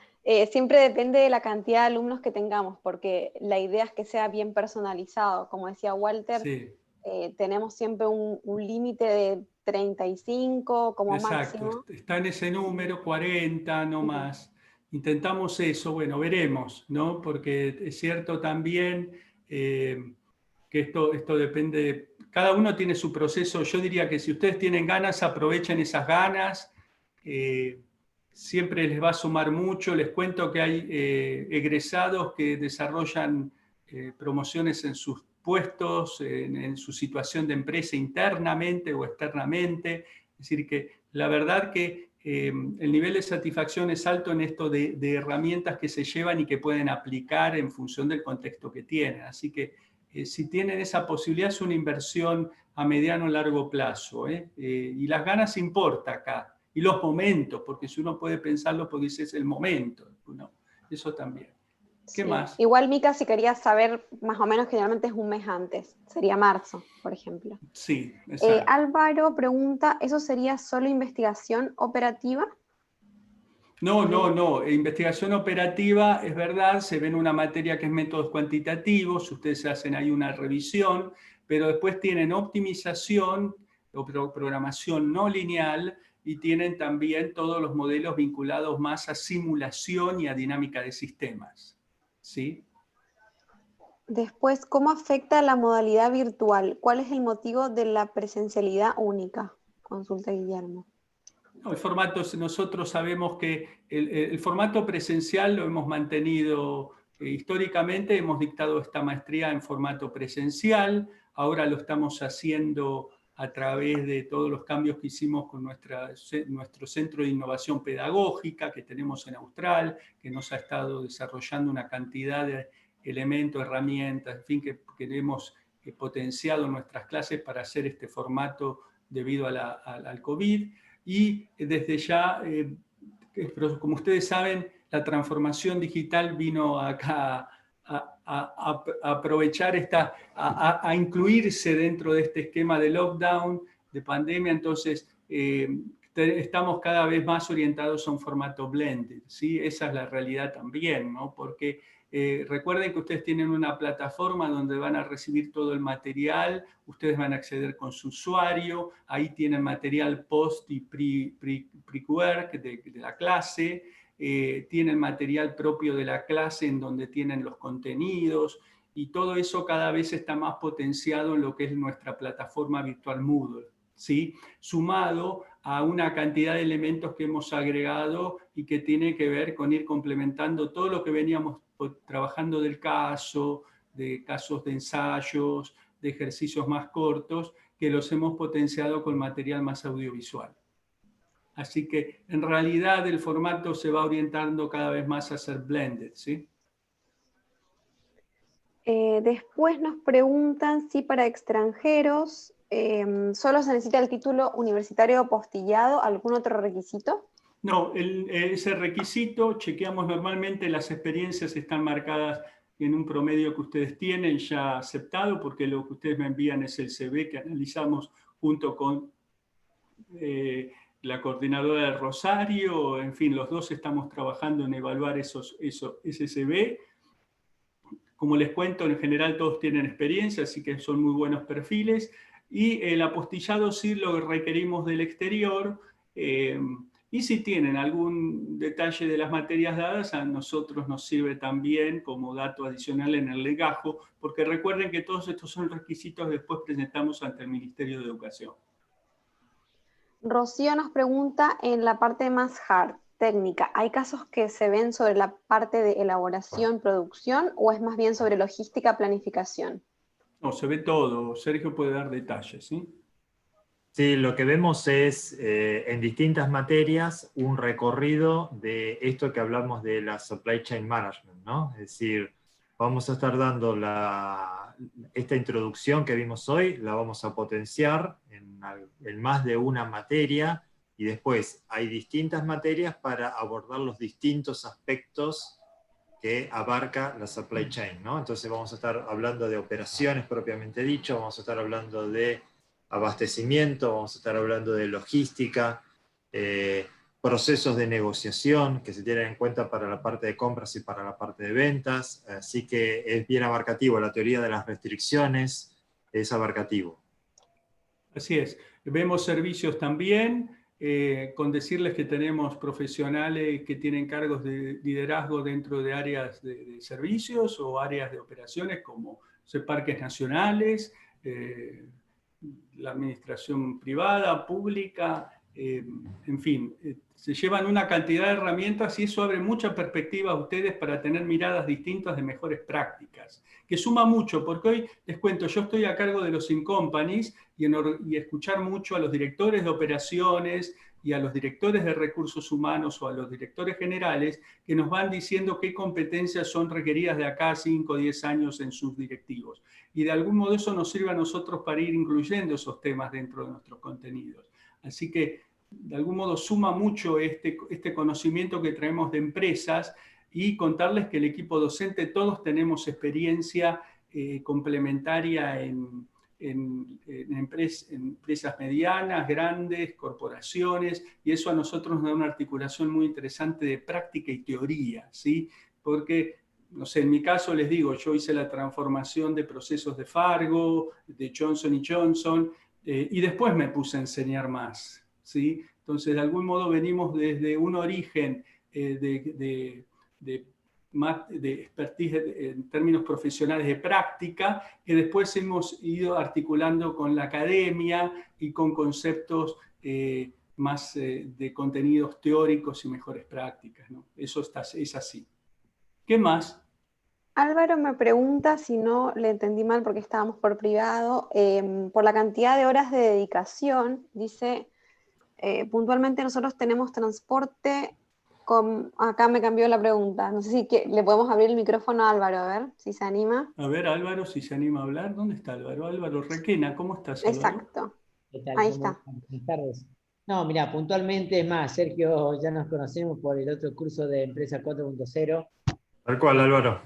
siempre depende de la cantidad de alumnos que tengamos, porque la idea es que sea bien personalizado. Como decía Walter, sí. Tenemos siempre un límite de 35 como máximo. Exacto, está en ese número, 40, no más. Intentamos eso, bueno, veremos, ¿no? Porque es cierto también que esto depende, cada uno tiene su proceso. Yo diría que si ustedes tienen ganas, aprovechen esas ganas, siempre les va a sumar mucho. Les cuento que hay egresados que desarrollan promociones en sus puestos, en su situación de empresa internamente o externamente. Es decir, que la verdad que el nivel de satisfacción es alto en esto de herramientas que se llevan y que pueden aplicar en función del contexto que tienen. Así que si tienen esa posibilidad, es una inversión a mediano o largo plazo. Y las ganas importa acá. Y los momentos, porque si uno puede pensarlo, porque ese es el momento, ¿no? Eso también. ¿Qué más? Igual, Mica, si querías saber, más o menos generalmente es un mes antes, sería marzo, por ejemplo. Sí, exacto. Álvaro pregunta, ¿eso sería solo investigación operativa? No. Investigación operativa, es verdad, se ve en una materia que es métodos cuantitativos, ustedes hacen ahí una revisión, pero después tienen optimización o programación no lineal y tienen también todos los modelos vinculados más a simulación y a dinámica de sistemas. ¿Sí? Después, ¿cómo afecta la modalidad virtual? ¿Cuál es el motivo de la presencialidad única? Consulta Guillermo. No, el formato, nosotros sabemos que el formato presencial lo hemos mantenido históricamente, hemos dictado esta maestría en formato presencial, ahora lo estamos haciendo a través de todos los cambios que hicimos con nuestro centro de innovación pedagógica que tenemos en Austral, que nos ha estado desarrollando una cantidad de elementos, herramientas, en fin, que hemos potenciado nuestras clases para hacer este formato debido al COVID. Y desde ya, como ustedes saben, la transformación digital vino acá a aprovechar a incluirse dentro de este esquema de lockdown, de pandemia, entonces estamos cada vez más orientados a un formato blended, ¿sí? Esa es la realidad también, ¿no? Porque recuerden que ustedes tienen una plataforma donde van a recibir todo el material, ustedes van a acceder con su usuario, ahí tienen material post y pre-work de la clase, tienen material propio de la clase en donde tienen los contenidos, y todo eso cada vez está más potenciado en lo que es nuestra plataforma virtual Moodle, ¿sí? Sumado a una cantidad de elementos que hemos agregado y que tiene que ver con ir complementando todo lo que veníamos trabajando del caso, de casos de ensayos, de ejercicios más cortos, que los hemos potenciado con material más audiovisual. Así que en realidad el formato se va orientando cada vez más a ser blended, ¿sí? Después nos preguntan si para extranjeros solo se necesita el título universitario apostillado, ¿algún otro requisito? No, ese requisito, chequeamos normalmente, las experiencias están marcadas en un promedio que ustedes tienen ya aceptado, porque lo que ustedes me envían es el CV que analizamos junto con la coordinadora de Rosario, en fin, los dos estamos trabajando en evaluar ese CV. Como les cuento, en general todos tienen experiencia, así que son muy buenos perfiles. Y el apostillado sí lo requerimos del exterior. Y si tienen algún detalle de las materias dadas, a nosotros nos sirve también como dato adicional en el legajo, porque recuerden que todos estos son requisitos que después presentamos ante el Ministerio de Educación. Rocío nos pregunta en la parte más hard, técnica, ¿hay casos que se ven sobre la parte de elaboración, producción, o es más bien sobre logística, planificación? No, se ve todo. Sergio puede dar detalles, ¿sí? Sí, lo que vemos es en distintas materias un recorrido de esto que hablamos de la supply chain management, ¿no? Es decir, vamos a estar dando esta introducción que vimos hoy, la vamos a potenciar en más de una materia, y después hay distintas materias para abordar los distintos aspectos que abarca la supply chain, ¿no? Entonces vamos a estar hablando de operaciones propiamente dicho, vamos a estar hablando de abastecimiento, vamos a estar hablando de logística, procesos de negociación que se tienen en cuenta para la parte de compras y para la parte de ventas, así que es bien abarcativo, la teoría de las restricciones es abarcativo. Así es, vemos servicios también, con decirles que tenemos profesionales que tienen cargos de liderazgo dentro de áreas de servicios o áreas de operaciones como parques nacionales, la administración privada, pública, en fin, se llevan una cantidad de herramientas y eso abre mucha perspectiva a ustedes para tener miradas distintas de mejores prácticas, que suma mucho, porque hoy les cuento, yo estoy a cargo de los in-companies y escuchar mucho a los directores de operaciones y a los directores de recursos humanos o a los directores generales que nos van diciendo qué competencias son requeridas de acá a 5 o 10 años en sus directivos. Y de algún modo eso nos sirve a nosotros para ir incluyendo esos temas dentro de nuestros contenidos. Así que de algún modo suma mucho este conocimiento que traemos de empresas, y contarles que el equipo docente todos tenemos experiencia complementaria en empresas medianas, grandes, corporaciones, y eso a nosotros nos da una articulación muy interesante de práctica y teoría, ¿sí? Porque, no sé, en mi caso les digo, yo hice la transformación de procesos de Fargo, de Johnson & Johnson, y después me puse a enseñar más, ¿sí? Entonces, de algún modo venimos desde un origen de expertise en términos profesionales de práctica, que después hemos ido articulando con la academia y con conceptos más de contenidos teóricos y mejores prácticas, ¿no? Eso es así. ¿Qué más? Álvaro me pregunta, si no le entendí mal porque estábamos por privado, por la cantidad de horas de dedicación, dice, puntualmente nosotros tenemos transporte, acá me cambió la pregunta, no sé si le podemos abrir el micrófono a Álvaro, a ver si se anima. A ver, Álvaro, si se anima a hablar. ¿Dónde está Álvaro? Álvaro Requena, ¿cómo estás, Álvaro? Exacto. ¿Qué tal? Ahí está. Buenas tardes. No, mira, puntualmente es más, Sergio, ya nos conocemos por el otro curso de Empresa 4.0. Tal cual, Álvaro.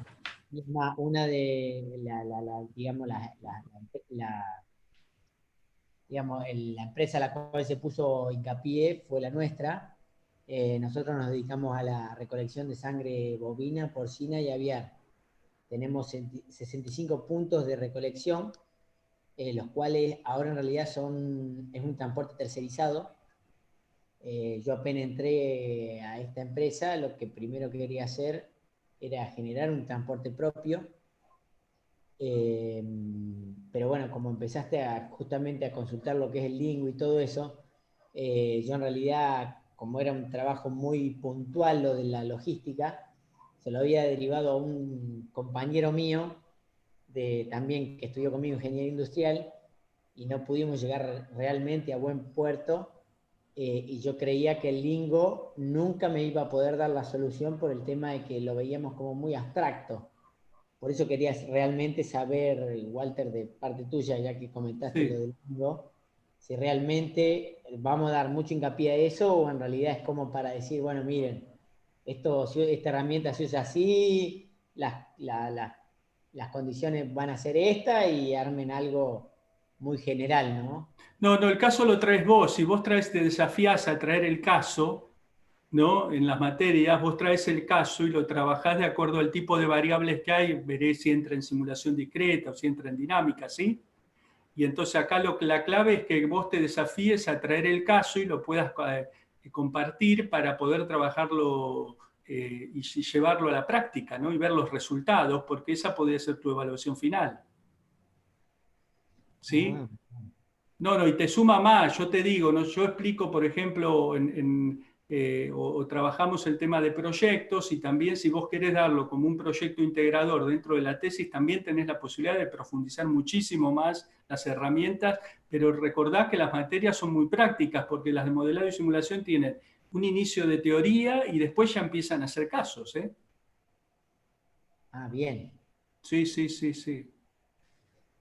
Y es una de digamos, la empresa a la cual se puso hincapié fue la nuestra. Nosotros nos dedicamos a la recolección de sangre bovina, porcina y aviar. Tenemos 65 puntos de recolección, los cuales ahora en realidad es un transporte tercerizado. Yo apenas entré a esta empresa, lo que primero quería hacer era generar un transporte propio. Pero bueno, como empezaste justamente a consultar lo que es el lingo y todo eso, yo en realidad, como era un trabajo muy puntual lo de la logística, se lo había derivado a un compañero mío también que estudió conmigo ingeniería industrial, y no pudimos llegar realmente a buen puerto, y yo creía que el lingo nunca me iba a poder dar la solución por el tema de que lo veíamos como muy abstracto. Por eso quería realmente saber, Walter, de parte tuya, ya que comentaste Sí. lo del lingo, si realmente vamos a dar mucho hincapié a eso, o en realidad es como para decir, bueno, miren, esta herramienta se usa así, las condiciones van a ser estas, y armen algo muy general, ¿no? No, no, el caso lo traes vos. Si vos te desafías a traer el caso, ¿no? En las materias, vos traes el caso y lo trabajás de acuerdo al tipo de variables que hay, veré si entra en simulación discreta o si entra en dinámica, ¿sí? Y entonces acá la clave es que vos te desafíes a traer el caso y lo puedas compartir para poder trabajarlo y llevarlo a la práctica, ¿no? Y ver los resultados, porque esa podría ser tu evaluación final, ¿sí? Ah, No, no, y te suma más, yo te digo, ¿no? Yo explico, por ejemplo, o trabajamos el tema de proyectos, y también si vos querés darlo como un proyecto integrador dentro de la tesis, también tenés la posibilidad de profundizar muchísimo más las herramientas, pero recordá que las materias son muy prácticas, porque las de modelado y simulación tienen un inicio de teoría y después ya empiezan a hacer casos, ¿eh? bien. Sí, sí, sí, sí.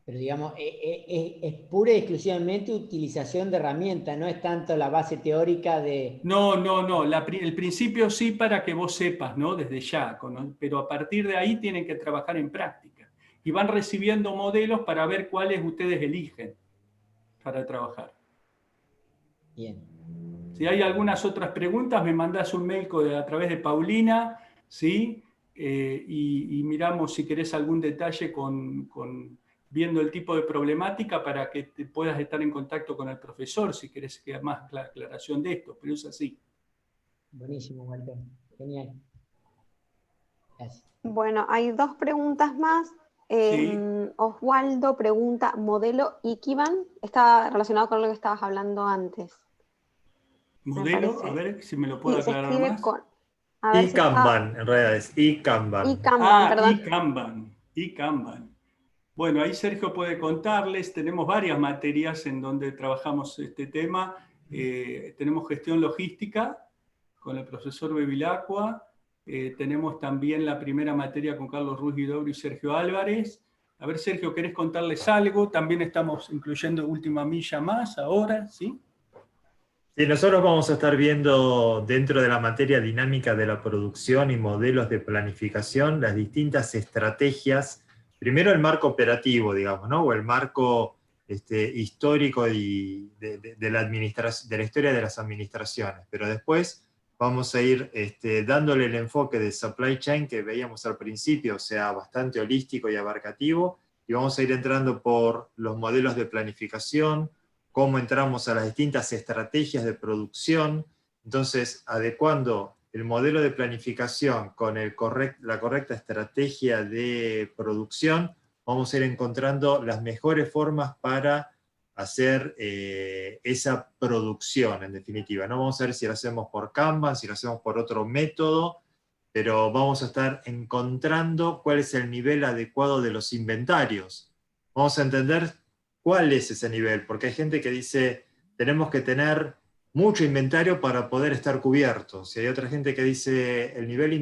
Pero digamos, es pura y exclusivamente utilización de herramientas, no es tanto la base teórica de... No, no, no. El principio sí, para que vos sepas, ¿no? Desde ya, pero a partir de ahí tienen que trabajar en práctica. Y van recibiendo modelos para ver cuáles ustedes eligen para trabajar. Bien. Si hay algunas otras preguntas, me mandás un mail a través de Paulina, ¿sí? Y miramos si querés algún detalle viendo el tipo de problemática, para que te puedas estar en contacto con el profesor si querés que más aclaración de esto, pero es así. Buenísimo, Walter. Genial. Gracias. Bueno, hay dos preguntas más. Sí. Oswaldo pregunta, ¿modelo Ikiban? Está relacionado con lo que estabas hablando antes, me Modelo, a parece. ver si me lo puedo Y se aclarar escribe más. con... A ver Y si está... Kanban, en realidad es y Kanban. Ikanban, Ah, perdón. y Kanban, y Kanban. Bueno, ahí Sergio puede contarles, tenemos varias materias en donde trabajamos este tema. Tenemos gestión logística con el profesor Bevilacqua, tenemos también la primera materia con Carlos Ruiz Guidobro y Sergio Álvarez. A ver, Sergio, ¿querés contarles algo? También estamos incluyendo Última Milla más ahora, ¿sí? Sí, nosotros vamos a estar viendo dentro de la materia dinámica de la producción y modelos de planificación las distintas estrategias, primero el marco operativo, digamos, ¿no? O el marco histórico de la de la historia de las administraciones, pero después vamos a ir dándole el enfoque de supply chain que veíamos al principio, o sea, bastante holístico y abarcativo, y vamos a ir entrando por los modelos de planificación, cómo entramos a las distintas estrategias de producción, entonces adecuando el modelo de planificación con la correcta estrategia de producción, vamos a ir encontrando las mejores formas para hacer esa producción, en definitiva. No vamos a ver si lo hacemos por Kanban, si lo hacemos por otro método, pero vamos a estar encontrando cuál es el nivel adecuado de los inventarios. Vamos a entender cuál es ese nivel, porque hay gente que dice, tenemos que tener mucho inventario para poder estar cubiertos. Y hay otra gente que dice, el nivel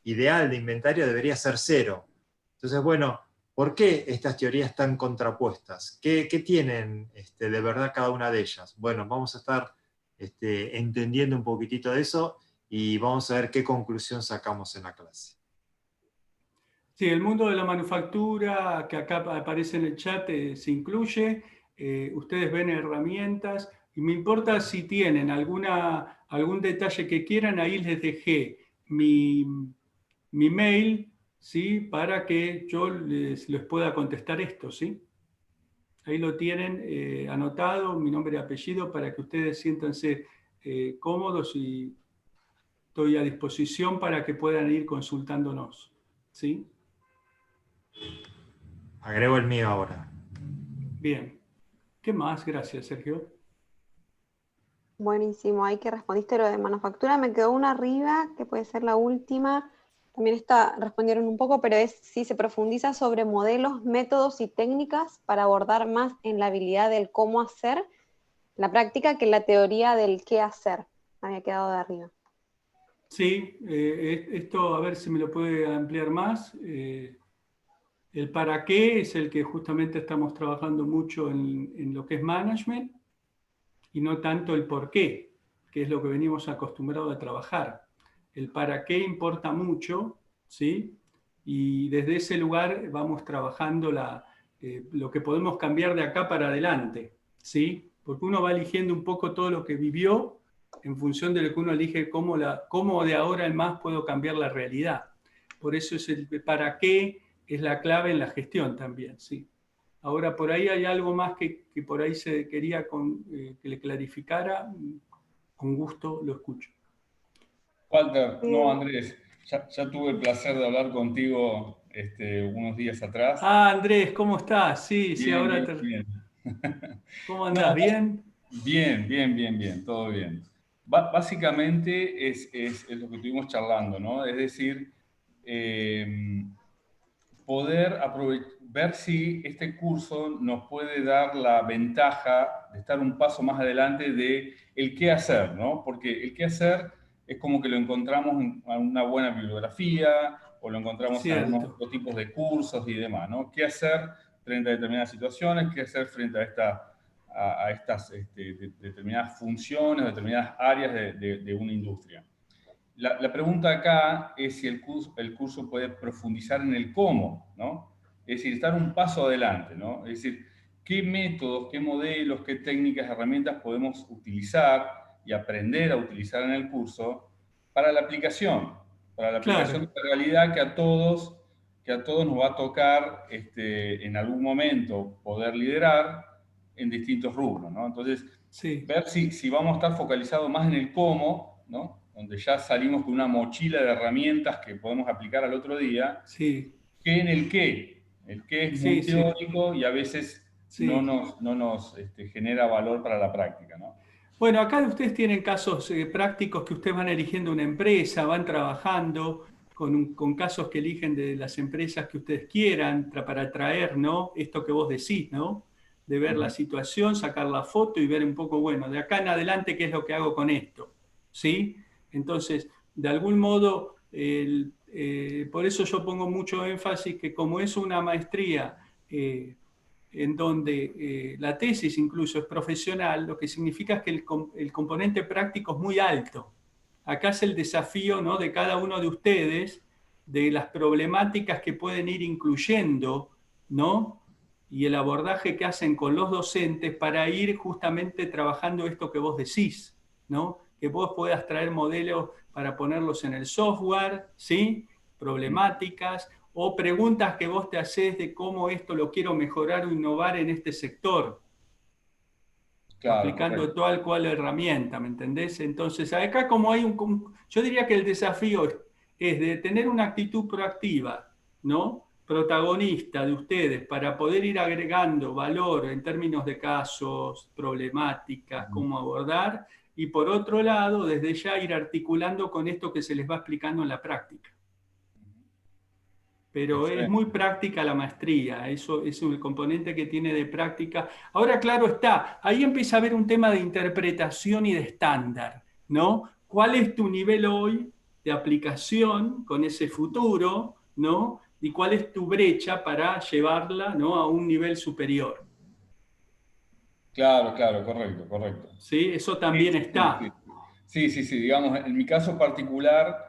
ideal de inventario debería ser 0. Entonces, bueno, ¿por qué estas teorías están contrapuestas? ¿Qué tienen de verdad cada una de ellas? Bueno, vamos a estar entendiendo un poquitito de eso y vamos a ver qué conclusión sacamos en la clase. Sí, el mundo de la manufactura, que acá aparece en el chat, se incluye. ustedes ven herramientas, y me importa si tienen algún detalle que quieran, ahí les dejé mi mail, ¿sí? Para que yo les pueda contestar esto, ¿sí? Ahí lo tienen anotado, mi nombre y apellido, para que ustedes siéntanse cómodos, y estoy a disposición para que puedan ir consultándonos, ¿sí? Agrego el mío ahora. Bien. ¿Qué más? Gracias, Sergio. Buenísimo, ahí que respondiste lo de manufactura, me quedó una arriba, que puede ser la última. También respondieron un poco, pero es si se profundiza sobre modelos, métodos y técnicas para abordar más en la habilidad del cómo hacer la práctica que la teoría del qué hacer. Me había quedado de arriba. Sí, esto a ver si me lo puede ampliar más. El para qué es el que justamente estamos trabajando mucho en lo que es management, y no tanto el por qué, que es lo que venimos acostumbrados a trabajar. El para qué importa mucho, ¿sí? Y desde ese lugar vamos trabajando lo que podemos cambiar de acá para adelante, ¿sí? Porque uno va eligiendo un poco todo lo que vivió en función de lo que uno elige, cómo de ahora en más puedo cambiar la realidad. Por eso es el para qué es la clave en la gestión también, ¿sí? Ahora, por ahí hay algo más que por ahí se quería que le clarificara. Con gusto lo escucho. Walter, no, Andrés, ya tuve el placer de hablar contigo unos días atrás. Ah, Andrés, ¿cómo estás? Sí, sí, Bien, ahora bien, bien. ¿Cómo No, andás? ¿Bien? bien, bien, bien, bien, todo bien. Básicamente es lo que estuvimos charlando, ¿no? Es decir, poder ver si este curso nos puede dar la ventaja de estar un paso más adelante de el qué hacer, ¿no? Porque el qué hacer es como que lo encontramos en una buena bibliografía o lo encontramos en algunos Cierto. otros tipos de cursos y demás, ¿no? ¿Qué hacer frente a determinadas situaciones? ¿Qué hacer frente a estas determinadas funciones, determinadas áreas de una industria? La pregunta acá es si el curso puede profundizar en el cómo, ¿no? Es decir, estar un paso adelante, ¿no? Es decir, qué métodos, qué modelos, qué técnicas, herramientas podemos utilizar y aprender a utilizar en el curso para la aplicación Claro. de realidad que a todos nos va a tocar en algún momento poder liderar en distintos rubros, ¿no? Entonces, Sí. ver si vamos a estar focalizados más en el cómo, ¿no? Donde ya salimos con una mochila de herramientas que podemos aplicar al otro día, Sí. que en el qué. El qué es muy Sí, sí. teórico y a veces Sí. no nos genera valor para la práctica, ¿no? Bueno, acá ustedes tienen casos prácticos que ustedes van eligiendo una empresa, van trabajando con casos que eligen de las empresas que ustedes quieran para traer, ¿no? Esto que vos decís, ¿no? De ver la situación, sacar la foto y ver un poco, bueno, de acá en adelante, ¿qué es lo que hago con esto? ¿Sí? Entonces, de algún modo, por eso yo pongo mucho énfasis que como es una maestría en donde la tesis incluso es profesional, lo que significa es que el componente práctico es muy alto. Acá es el desafío, ¿no?, de cada uno de ustedes, de las problemáticas que pueden ir incluyendo, ¿no?, y el abordaje que hacen con los docentes para ir justamente trabajando esto que vos decís, ¿no? Que vos puedas traer modelos para ponerlos en el software, ¿sí? Problemáticas o preguntas que vos te haces de cómo esto lo quiero mejorar o innovar en este sector, Claro, aplicando correcto. tal cual herramienta, ¿me entendés? Entonces, acá como hay yo diría que el desafío es de tener una actitud proactiva, ¿no? Protagonista de ustedes para poder ir agregando valor en términos de casos, problemáticas, cómo abordar, y por otro lado, desde ya ir articulando con esto que se les va explicando en la práctica. Pero es muy Excelente. práctica la maestría, eso es el componente que tiene de práctica. Ahora, claro está, ahí empieza a haber un tema de interpretación y de estándar, ¿no? ¿Cuál es tu nivel hoy de aplicación con ese futuro, ¿no? Y cuál es tu brecha para llevarla, ¿no?, a un nivel superior. Claro, claro, correcto, correcto. ¿Sí? Eso Sí, también sí, sí. está. Sí, sí, sí, digamos, en mi caso particular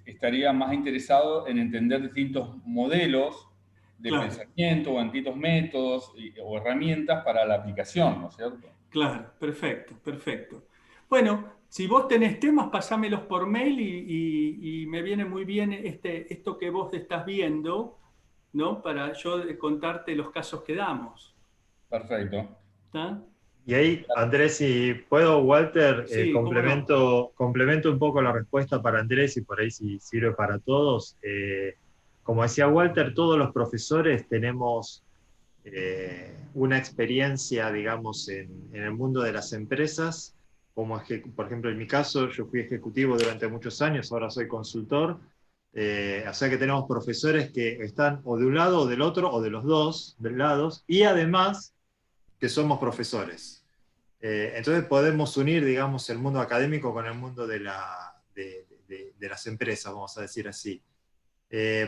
estaría más interesado en entender distintos modelos claro, pensamiento o en distintos métodos o herramientas para la aplicación, ¿no es cierto? claro, perfecto, perfecto. Bueno, si vos tenés temas, pasámelos por mail y me viene muy bien esto que vos estás viendo, ¿no? Para yo contarte los casos que damos. Perfecto. ¿Está? Y ahí, Andrés, si puedo, Walter, Sí, cómo no. complemento un poco la respuesta para Andrés y por ahí si sirve para todos. Como decía Walter, todos los profesores tenemos una experiencia, digamos, en el mundo de las empresas. Como por ejemplo, en mi caso, yo fui ejecutivo durante muchos años, ahora soy consultor. O sea que tenemos profesores que están o de un lado o del otro, o de los dos lados, y además que somos profesores. Entonces podemos unir, digamos, el mundo académico con el mundo de las empresas, vamos a decir así.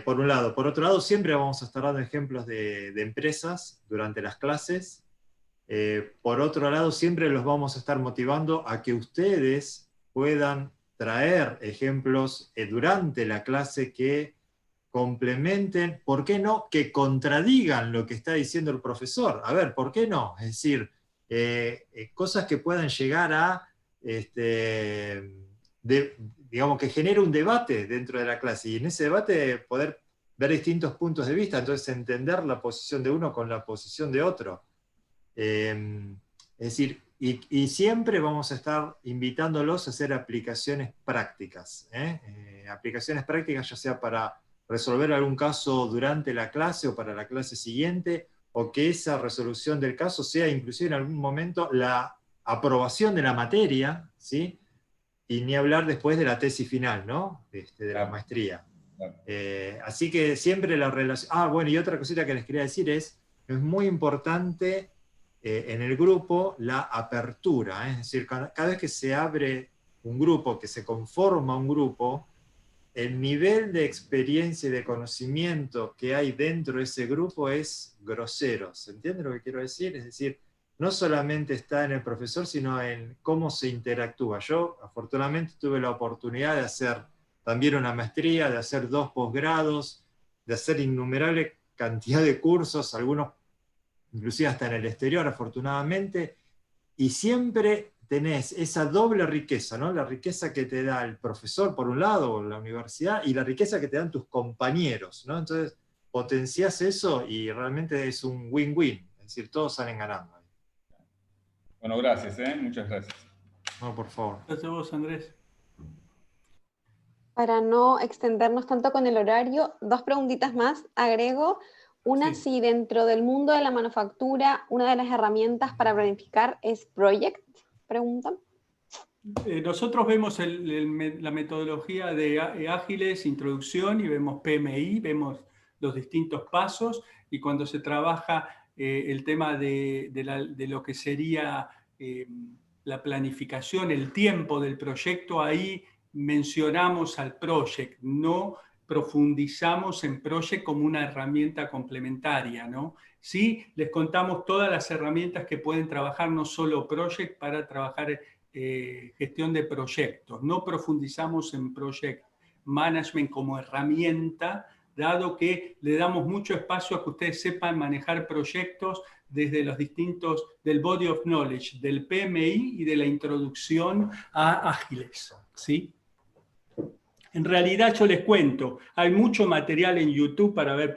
Por un lado. Por otro lado, siempre vamos a estar dando ejemplos de empresas durante las clases. Por otro lado, siempre los vamos a estar motivando a que ustedes puedan traer ejemplos durante la clase que complementen, ¿por qué no? Que contradigan lo que está diciendo el profesor. A ver, ¿por qué no? Es decir, cosas que puedan llegar a, digamos, que genere un debate dentro de la clase y en ese debate poder ver distintos puntos de vista, entonces entender la posición de uno con la posición de otro. Es decir, y siempre vamos a estar invitándolos a hacer aplicaciones prácticas. Aplicaciones prácticas ya sea para resolver algún caso durante la clase o para la clase siguiente, o que esa resolución del caso sea inclusive en algún momento la aprobación de la materia, ¿sí? Y ni hablar después de la tesis final, ¿no? De la maestría. Así que siempre la relación... bueno, y otra cosita que les quería decir es muy importante en el grupo la apertura, es decir, cada vez que se abre un grupo, que se conforma un grupo, el nivel de experiencia y de conocimiento que hay dentro de ese grupo es grosero. ¿Se entiende lo que quiero decir? Es decir, no solamente está en el profesor, sino en cómo se interactúa. Yo, afortunadamente, tuve la oportunidad de hacer también una maestría, de hacer 2 posgrados, de hacer innumerable cantidad de cursos, algunos inclusive hasta en el exterior, afortunadamente, y siempre tenés esa doble riqueza, ¿no? La riqueza que te da el profesor, por un lado, o la universidad, y la riqueza que te dan tus compañeros, ¿no? Entonces, potenciás eso y realmente es un win-win, es decir, todos salen ganando. Bueno, gracias, muchas gracias. No, por favor. Gracias a vos, Andrés. Para no extendernos tanto con el horario, 2 preguntitas más agrego. Una, Sí. si dentro del mundo de la manufactura, una de las herramientas para planificar es Project, preguntan. Nosotros vemos la metodología de ágiles, introducción, y vemos PMI, vemos los distintos pasos, y cuando se trabaja el tema de lo que sería la planificación, el tiempo del proyecto, ahí mencionamos al Project, no profundizamos en Project como una herramienta complementaria, ¿no? Sí, les contamos todas las herramientas que pueden trabajar, no solo Project, para trabajar gestión de proyectos. No profundizamos en Project Management como herramienta, dado que le damos mucho espacio a que ustedes sepan manejar proyectos desde los distintos, del body of knowledge, del PMI y de la introducción a ágiles, ¿sí? En realidad yo les cuento, hay mucho material en YouTube para ver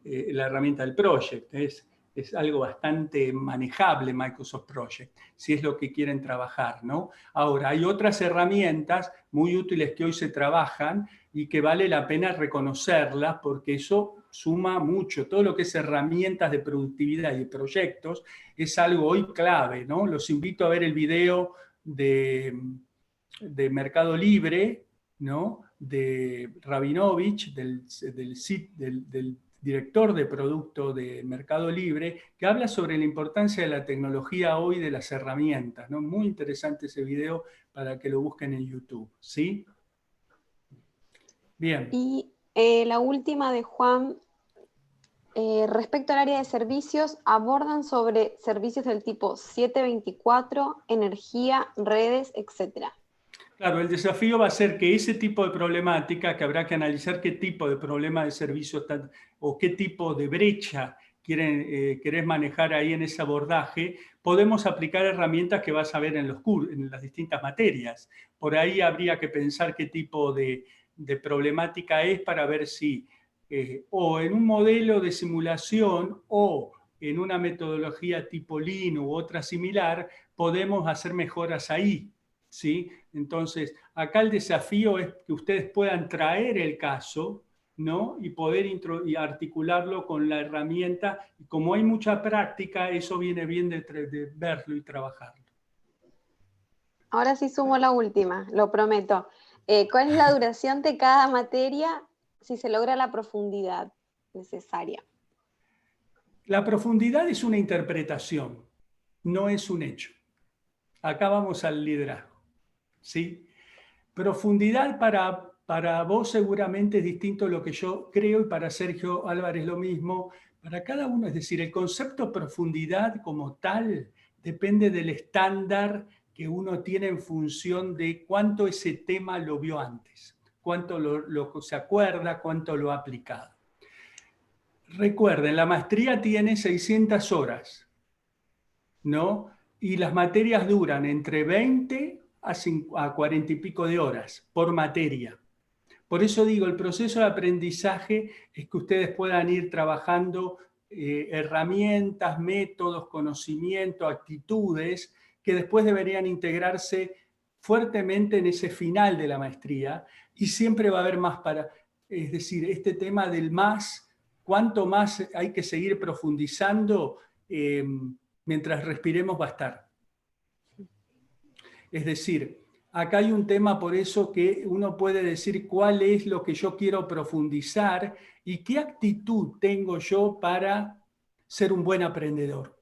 la herramienta del Project, es algo bastante manejable Microsoft Project, si es lo que quieren trabajar, ¿no? Ahora, hay otras herramientas muy útiles que hoy se trabajan y que vale la pena reconocerlas porque eso suma mucho. Todo lo que es herramientas de productividad y de proyectos es algo hoy clave, ¿no? Los invito a ver el video de Mercado Libre, ¿no? De Rabinovich, del director de producto de Mercado Libre, que habla sobre la importancia de la tecnología hoy, de las herramientas, ¿no? Muy interesante ese video para que lo busquen en YouTube, ¿sí? Bien. Y la última de Juan, respecto al área de servicios, abordan sobre servicios del tipo 724, energía, redes, etc. Claro, el desafío va a ser que ese tipo de problemática, que habrá que analizar qué tipo de problema de servicio está, o qué tipo de brecha querés manejar ahí en ese abordaje, podemos aplicar herramientas que vas a ver en las distintas materias. Por ahí habría que pensar qué tipo de problemática es para ver si o en un modelo de simulación o en una metodología tipo Lean u otra similar, podemos hacer mejoras ahí, ¿sí? Entonces, acá el desafío es que ustedes puedan traer el caso, ¿no? Y poder y articularlo con la herramienta. Y como hay mucha práctica, eso viene bien de verlo y trabajarlo. Ahora sí sumo la última, lo prometo. ¿Cuál es la duración de cada materia si se logra la profundidad necesaria? La profundidad es una interpretación, no es un hecho. Acá vamos al liderazgo, ¿sí? Profundidad para vos seguramente es distinto a lo que yo creo y para Sergio Álvarez lo mismo. Para cada uno, es decir, el concepto profundidad como tal depende del estándar que uno tiene en función de cuánto ese tema lo vio antes, cuánto lo se acuerda, cuánto lo ha aplicado. Recuerden, la maestría tiene 600 horas, ¿no? Y las materias duran entre 20 a 40 y pico de horas por materia. Por eso digo, el proceso de aprendizaje es que ustedes puedan ir trabajando herramientas, métodos, conocimiento, actitudes que después deberían integrarse fuertemente en ese final de la maestría, y siempre va a haber más para, es decir, este tema del más, cuánto más hay que seguir profundizando, mientras respiremos va a estar. Es decir, acá hay un tema por eso que uno puede decir cuál es lo que yo quiero profundizar y qué actitud tengo yo para ser un buen aprendedor.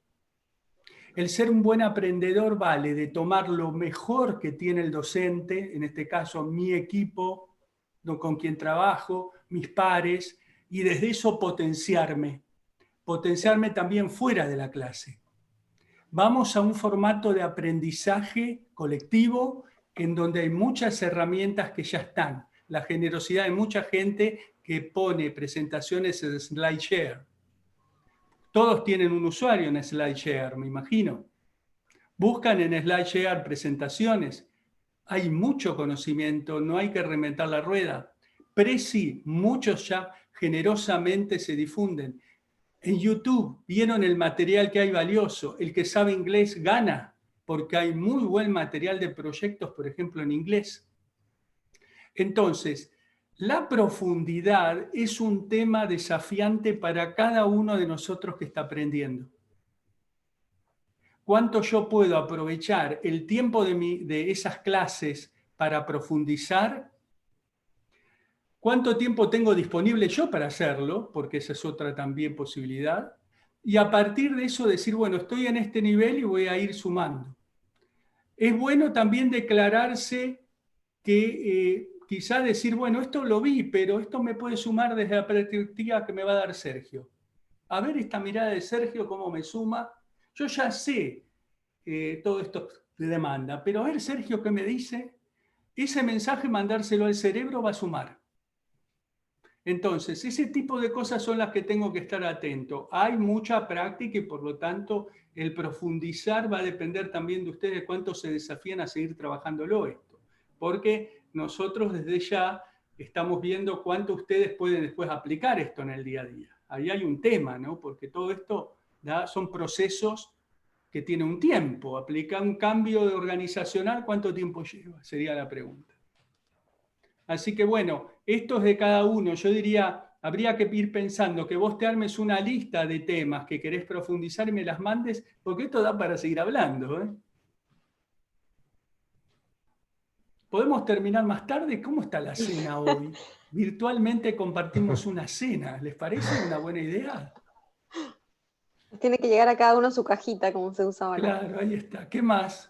El ser un buen aprendedor vale de tomar lo mejor que tiene el docente, en este caso mi equipo con quien trabajo, mis pares, y desde eso potenciarme también fuera de la clase. Vamos a un formato de aprendizaje colectivo en donde hay muchas herramientas que ya están. La generosidad de mucha gente que pone presentaciones en SlideShare. Todos tienen un usuario en SlideShare, me imagino. Buscan en SlideShare presentaciones. Hay mucho conocimiento, no hay que reinventar la rueda. Prezi, muchos ya generosamente se difunden. En YouTube vieron el material que hay valioso. El que sabe inglés gana, porque hay muy buen material de proyectos, por ejemplo, en inglés. Entonces, la profundidad es un tema desafiante para cada uno de nosotros que está aprendiendo. ¿Cuánto yo puedo aprovechar el tiempo de esas clases para profundizar? ¿Cuánto tiempo tengo disponible yo para hacerlo? Porque esa es otra también posibilidad. Y a partir de eso decir, bueno, estoy en este nivel y voy a ir sumando. Es bueno también declararse que quizá decir, bueno, esto lo vi, pero esto me puede sumar desde la perspectiva que me va a dar Sergio. A ver esta mirada de Sergio, cómo me suma. Yo ya sé todo esto de demanda, pero a ver Sergio qué me dice. Ese mensaje mandárselo al cerebro va a sumar. Entonces, ese tipo de cosas son las que tengo que estar atento. Hay mucha práctica y por lo tanto el profundizar va a depender también de ustedes de cuánto se desafían a seguir trabajándolo esto. Porque nosotros desde ya estamos viendo cuánto ustedes pueden después aplicar esto en el día a día. Ahí hay un tema, ¿no? Porque todo esto son procesos que tienen un tiempo. Aplicar un cambio organizacional, ¿cuánto tiempo lleva? Sería la pregunta. Así que bueno, esto es de cada uno. Yo diría, habría que ir pensando que vos te armes una lista de temas que querés profundizar y me las mandes, porque esto da para seguir hablando, ¿eh? ¿Podemos terminar más tarde? ¿Cómo está la cena hoy? Virtualmente compartimos una cena. ¿Les parece una buena idea? Tiene que llegar a cada uno su cajita, como se usa ahora. Claro, ahí está. ¿Qué más?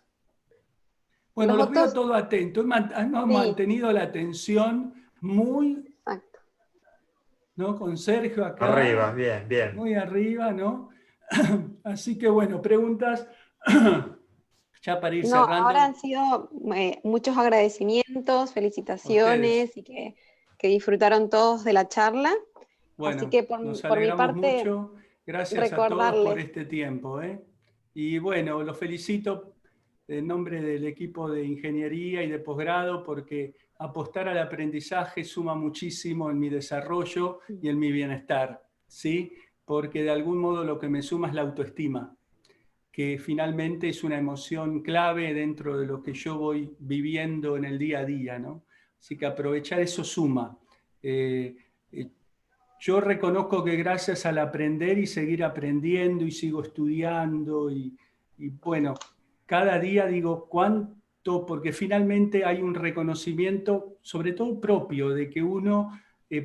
Bueno, Los los veo otros, todo atentos. Hemos sí, mantenido la atención muy, exacto. ¿no? Con Sergio acá. Arriba, bien, bien. Muy arriba, ¿no? Así que bueno, preguntas. Ya para ir No, cerrando. ahora han sido muchos agradecimientos, felicitaciones y que disfrutaron todos de la charla. Bueno, así que nos por mi alegramos parte, mucho. Gracias a todos por recordarles. este tiempo. Y bueno, los felicito en nombre del equipo de ingeniería y de posgrado porque apostar al aprendizaje suma muchísimo en mi desarrollo y en mi bienestar, ¿sí? Porque de algún modo lo que me suma es la autoestima, que finalmente es una emoción clave dentro de lo que yo voy viviendo en el día a día, ¿no? Así que aprovechar eso suma. Yo reconozco que gracias al aprender y seguir aprendiendo y sigo estudiando y bueno, cada día digo cuánto, porque finalmente hay un reconocimiento, sobre todo propio, de que uno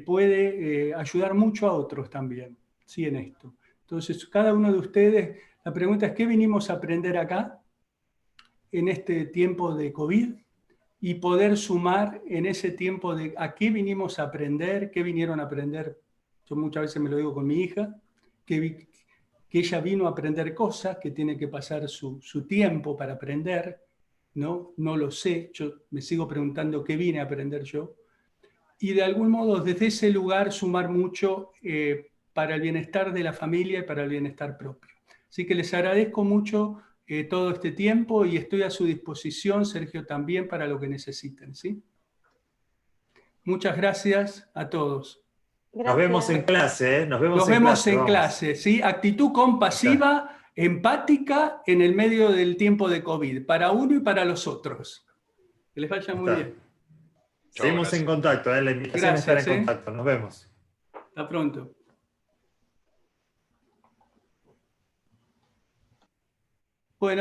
puede ayudar mucho a otros también, sí, en esto. Entonces, cada uno de ustedes, la pregunta es, ¿qué vinimos a aprender acá en este tiempo de COVID? Y poder sumar en ese tiempo de a qué vinimos a aprender, qué vinieron a aprender. Yo muchas veces me lo digo con mi hija, que ella vino a aprender cosas, que tiene que pasar su tiempo para aprender, ¿no? No lo sé, yo me sigo preguntando qué vine a aprender yo. Y de algún modo desde ese lugar sumar mucho para el bienestar de la familia y para el bienestar propio. Así que les agradezco mucho todo este tiempo y estoy a su disposición, Sergio, también para lo que necesiten, ¿sí? Muchas gracias a todos. Nos Gracias. vemos en clase, ¿eh? Nos vemos Nos en vemos clase. en Vamos. clase, ¿sí? Actitud compasiva, empática en el medio del tiempo de COVID, para uno y para los otros. Que les vaya muy bien. Seguimos en contacto, la invitación es estar en Gracias, contacto. Nos vemos. Hasta pronto.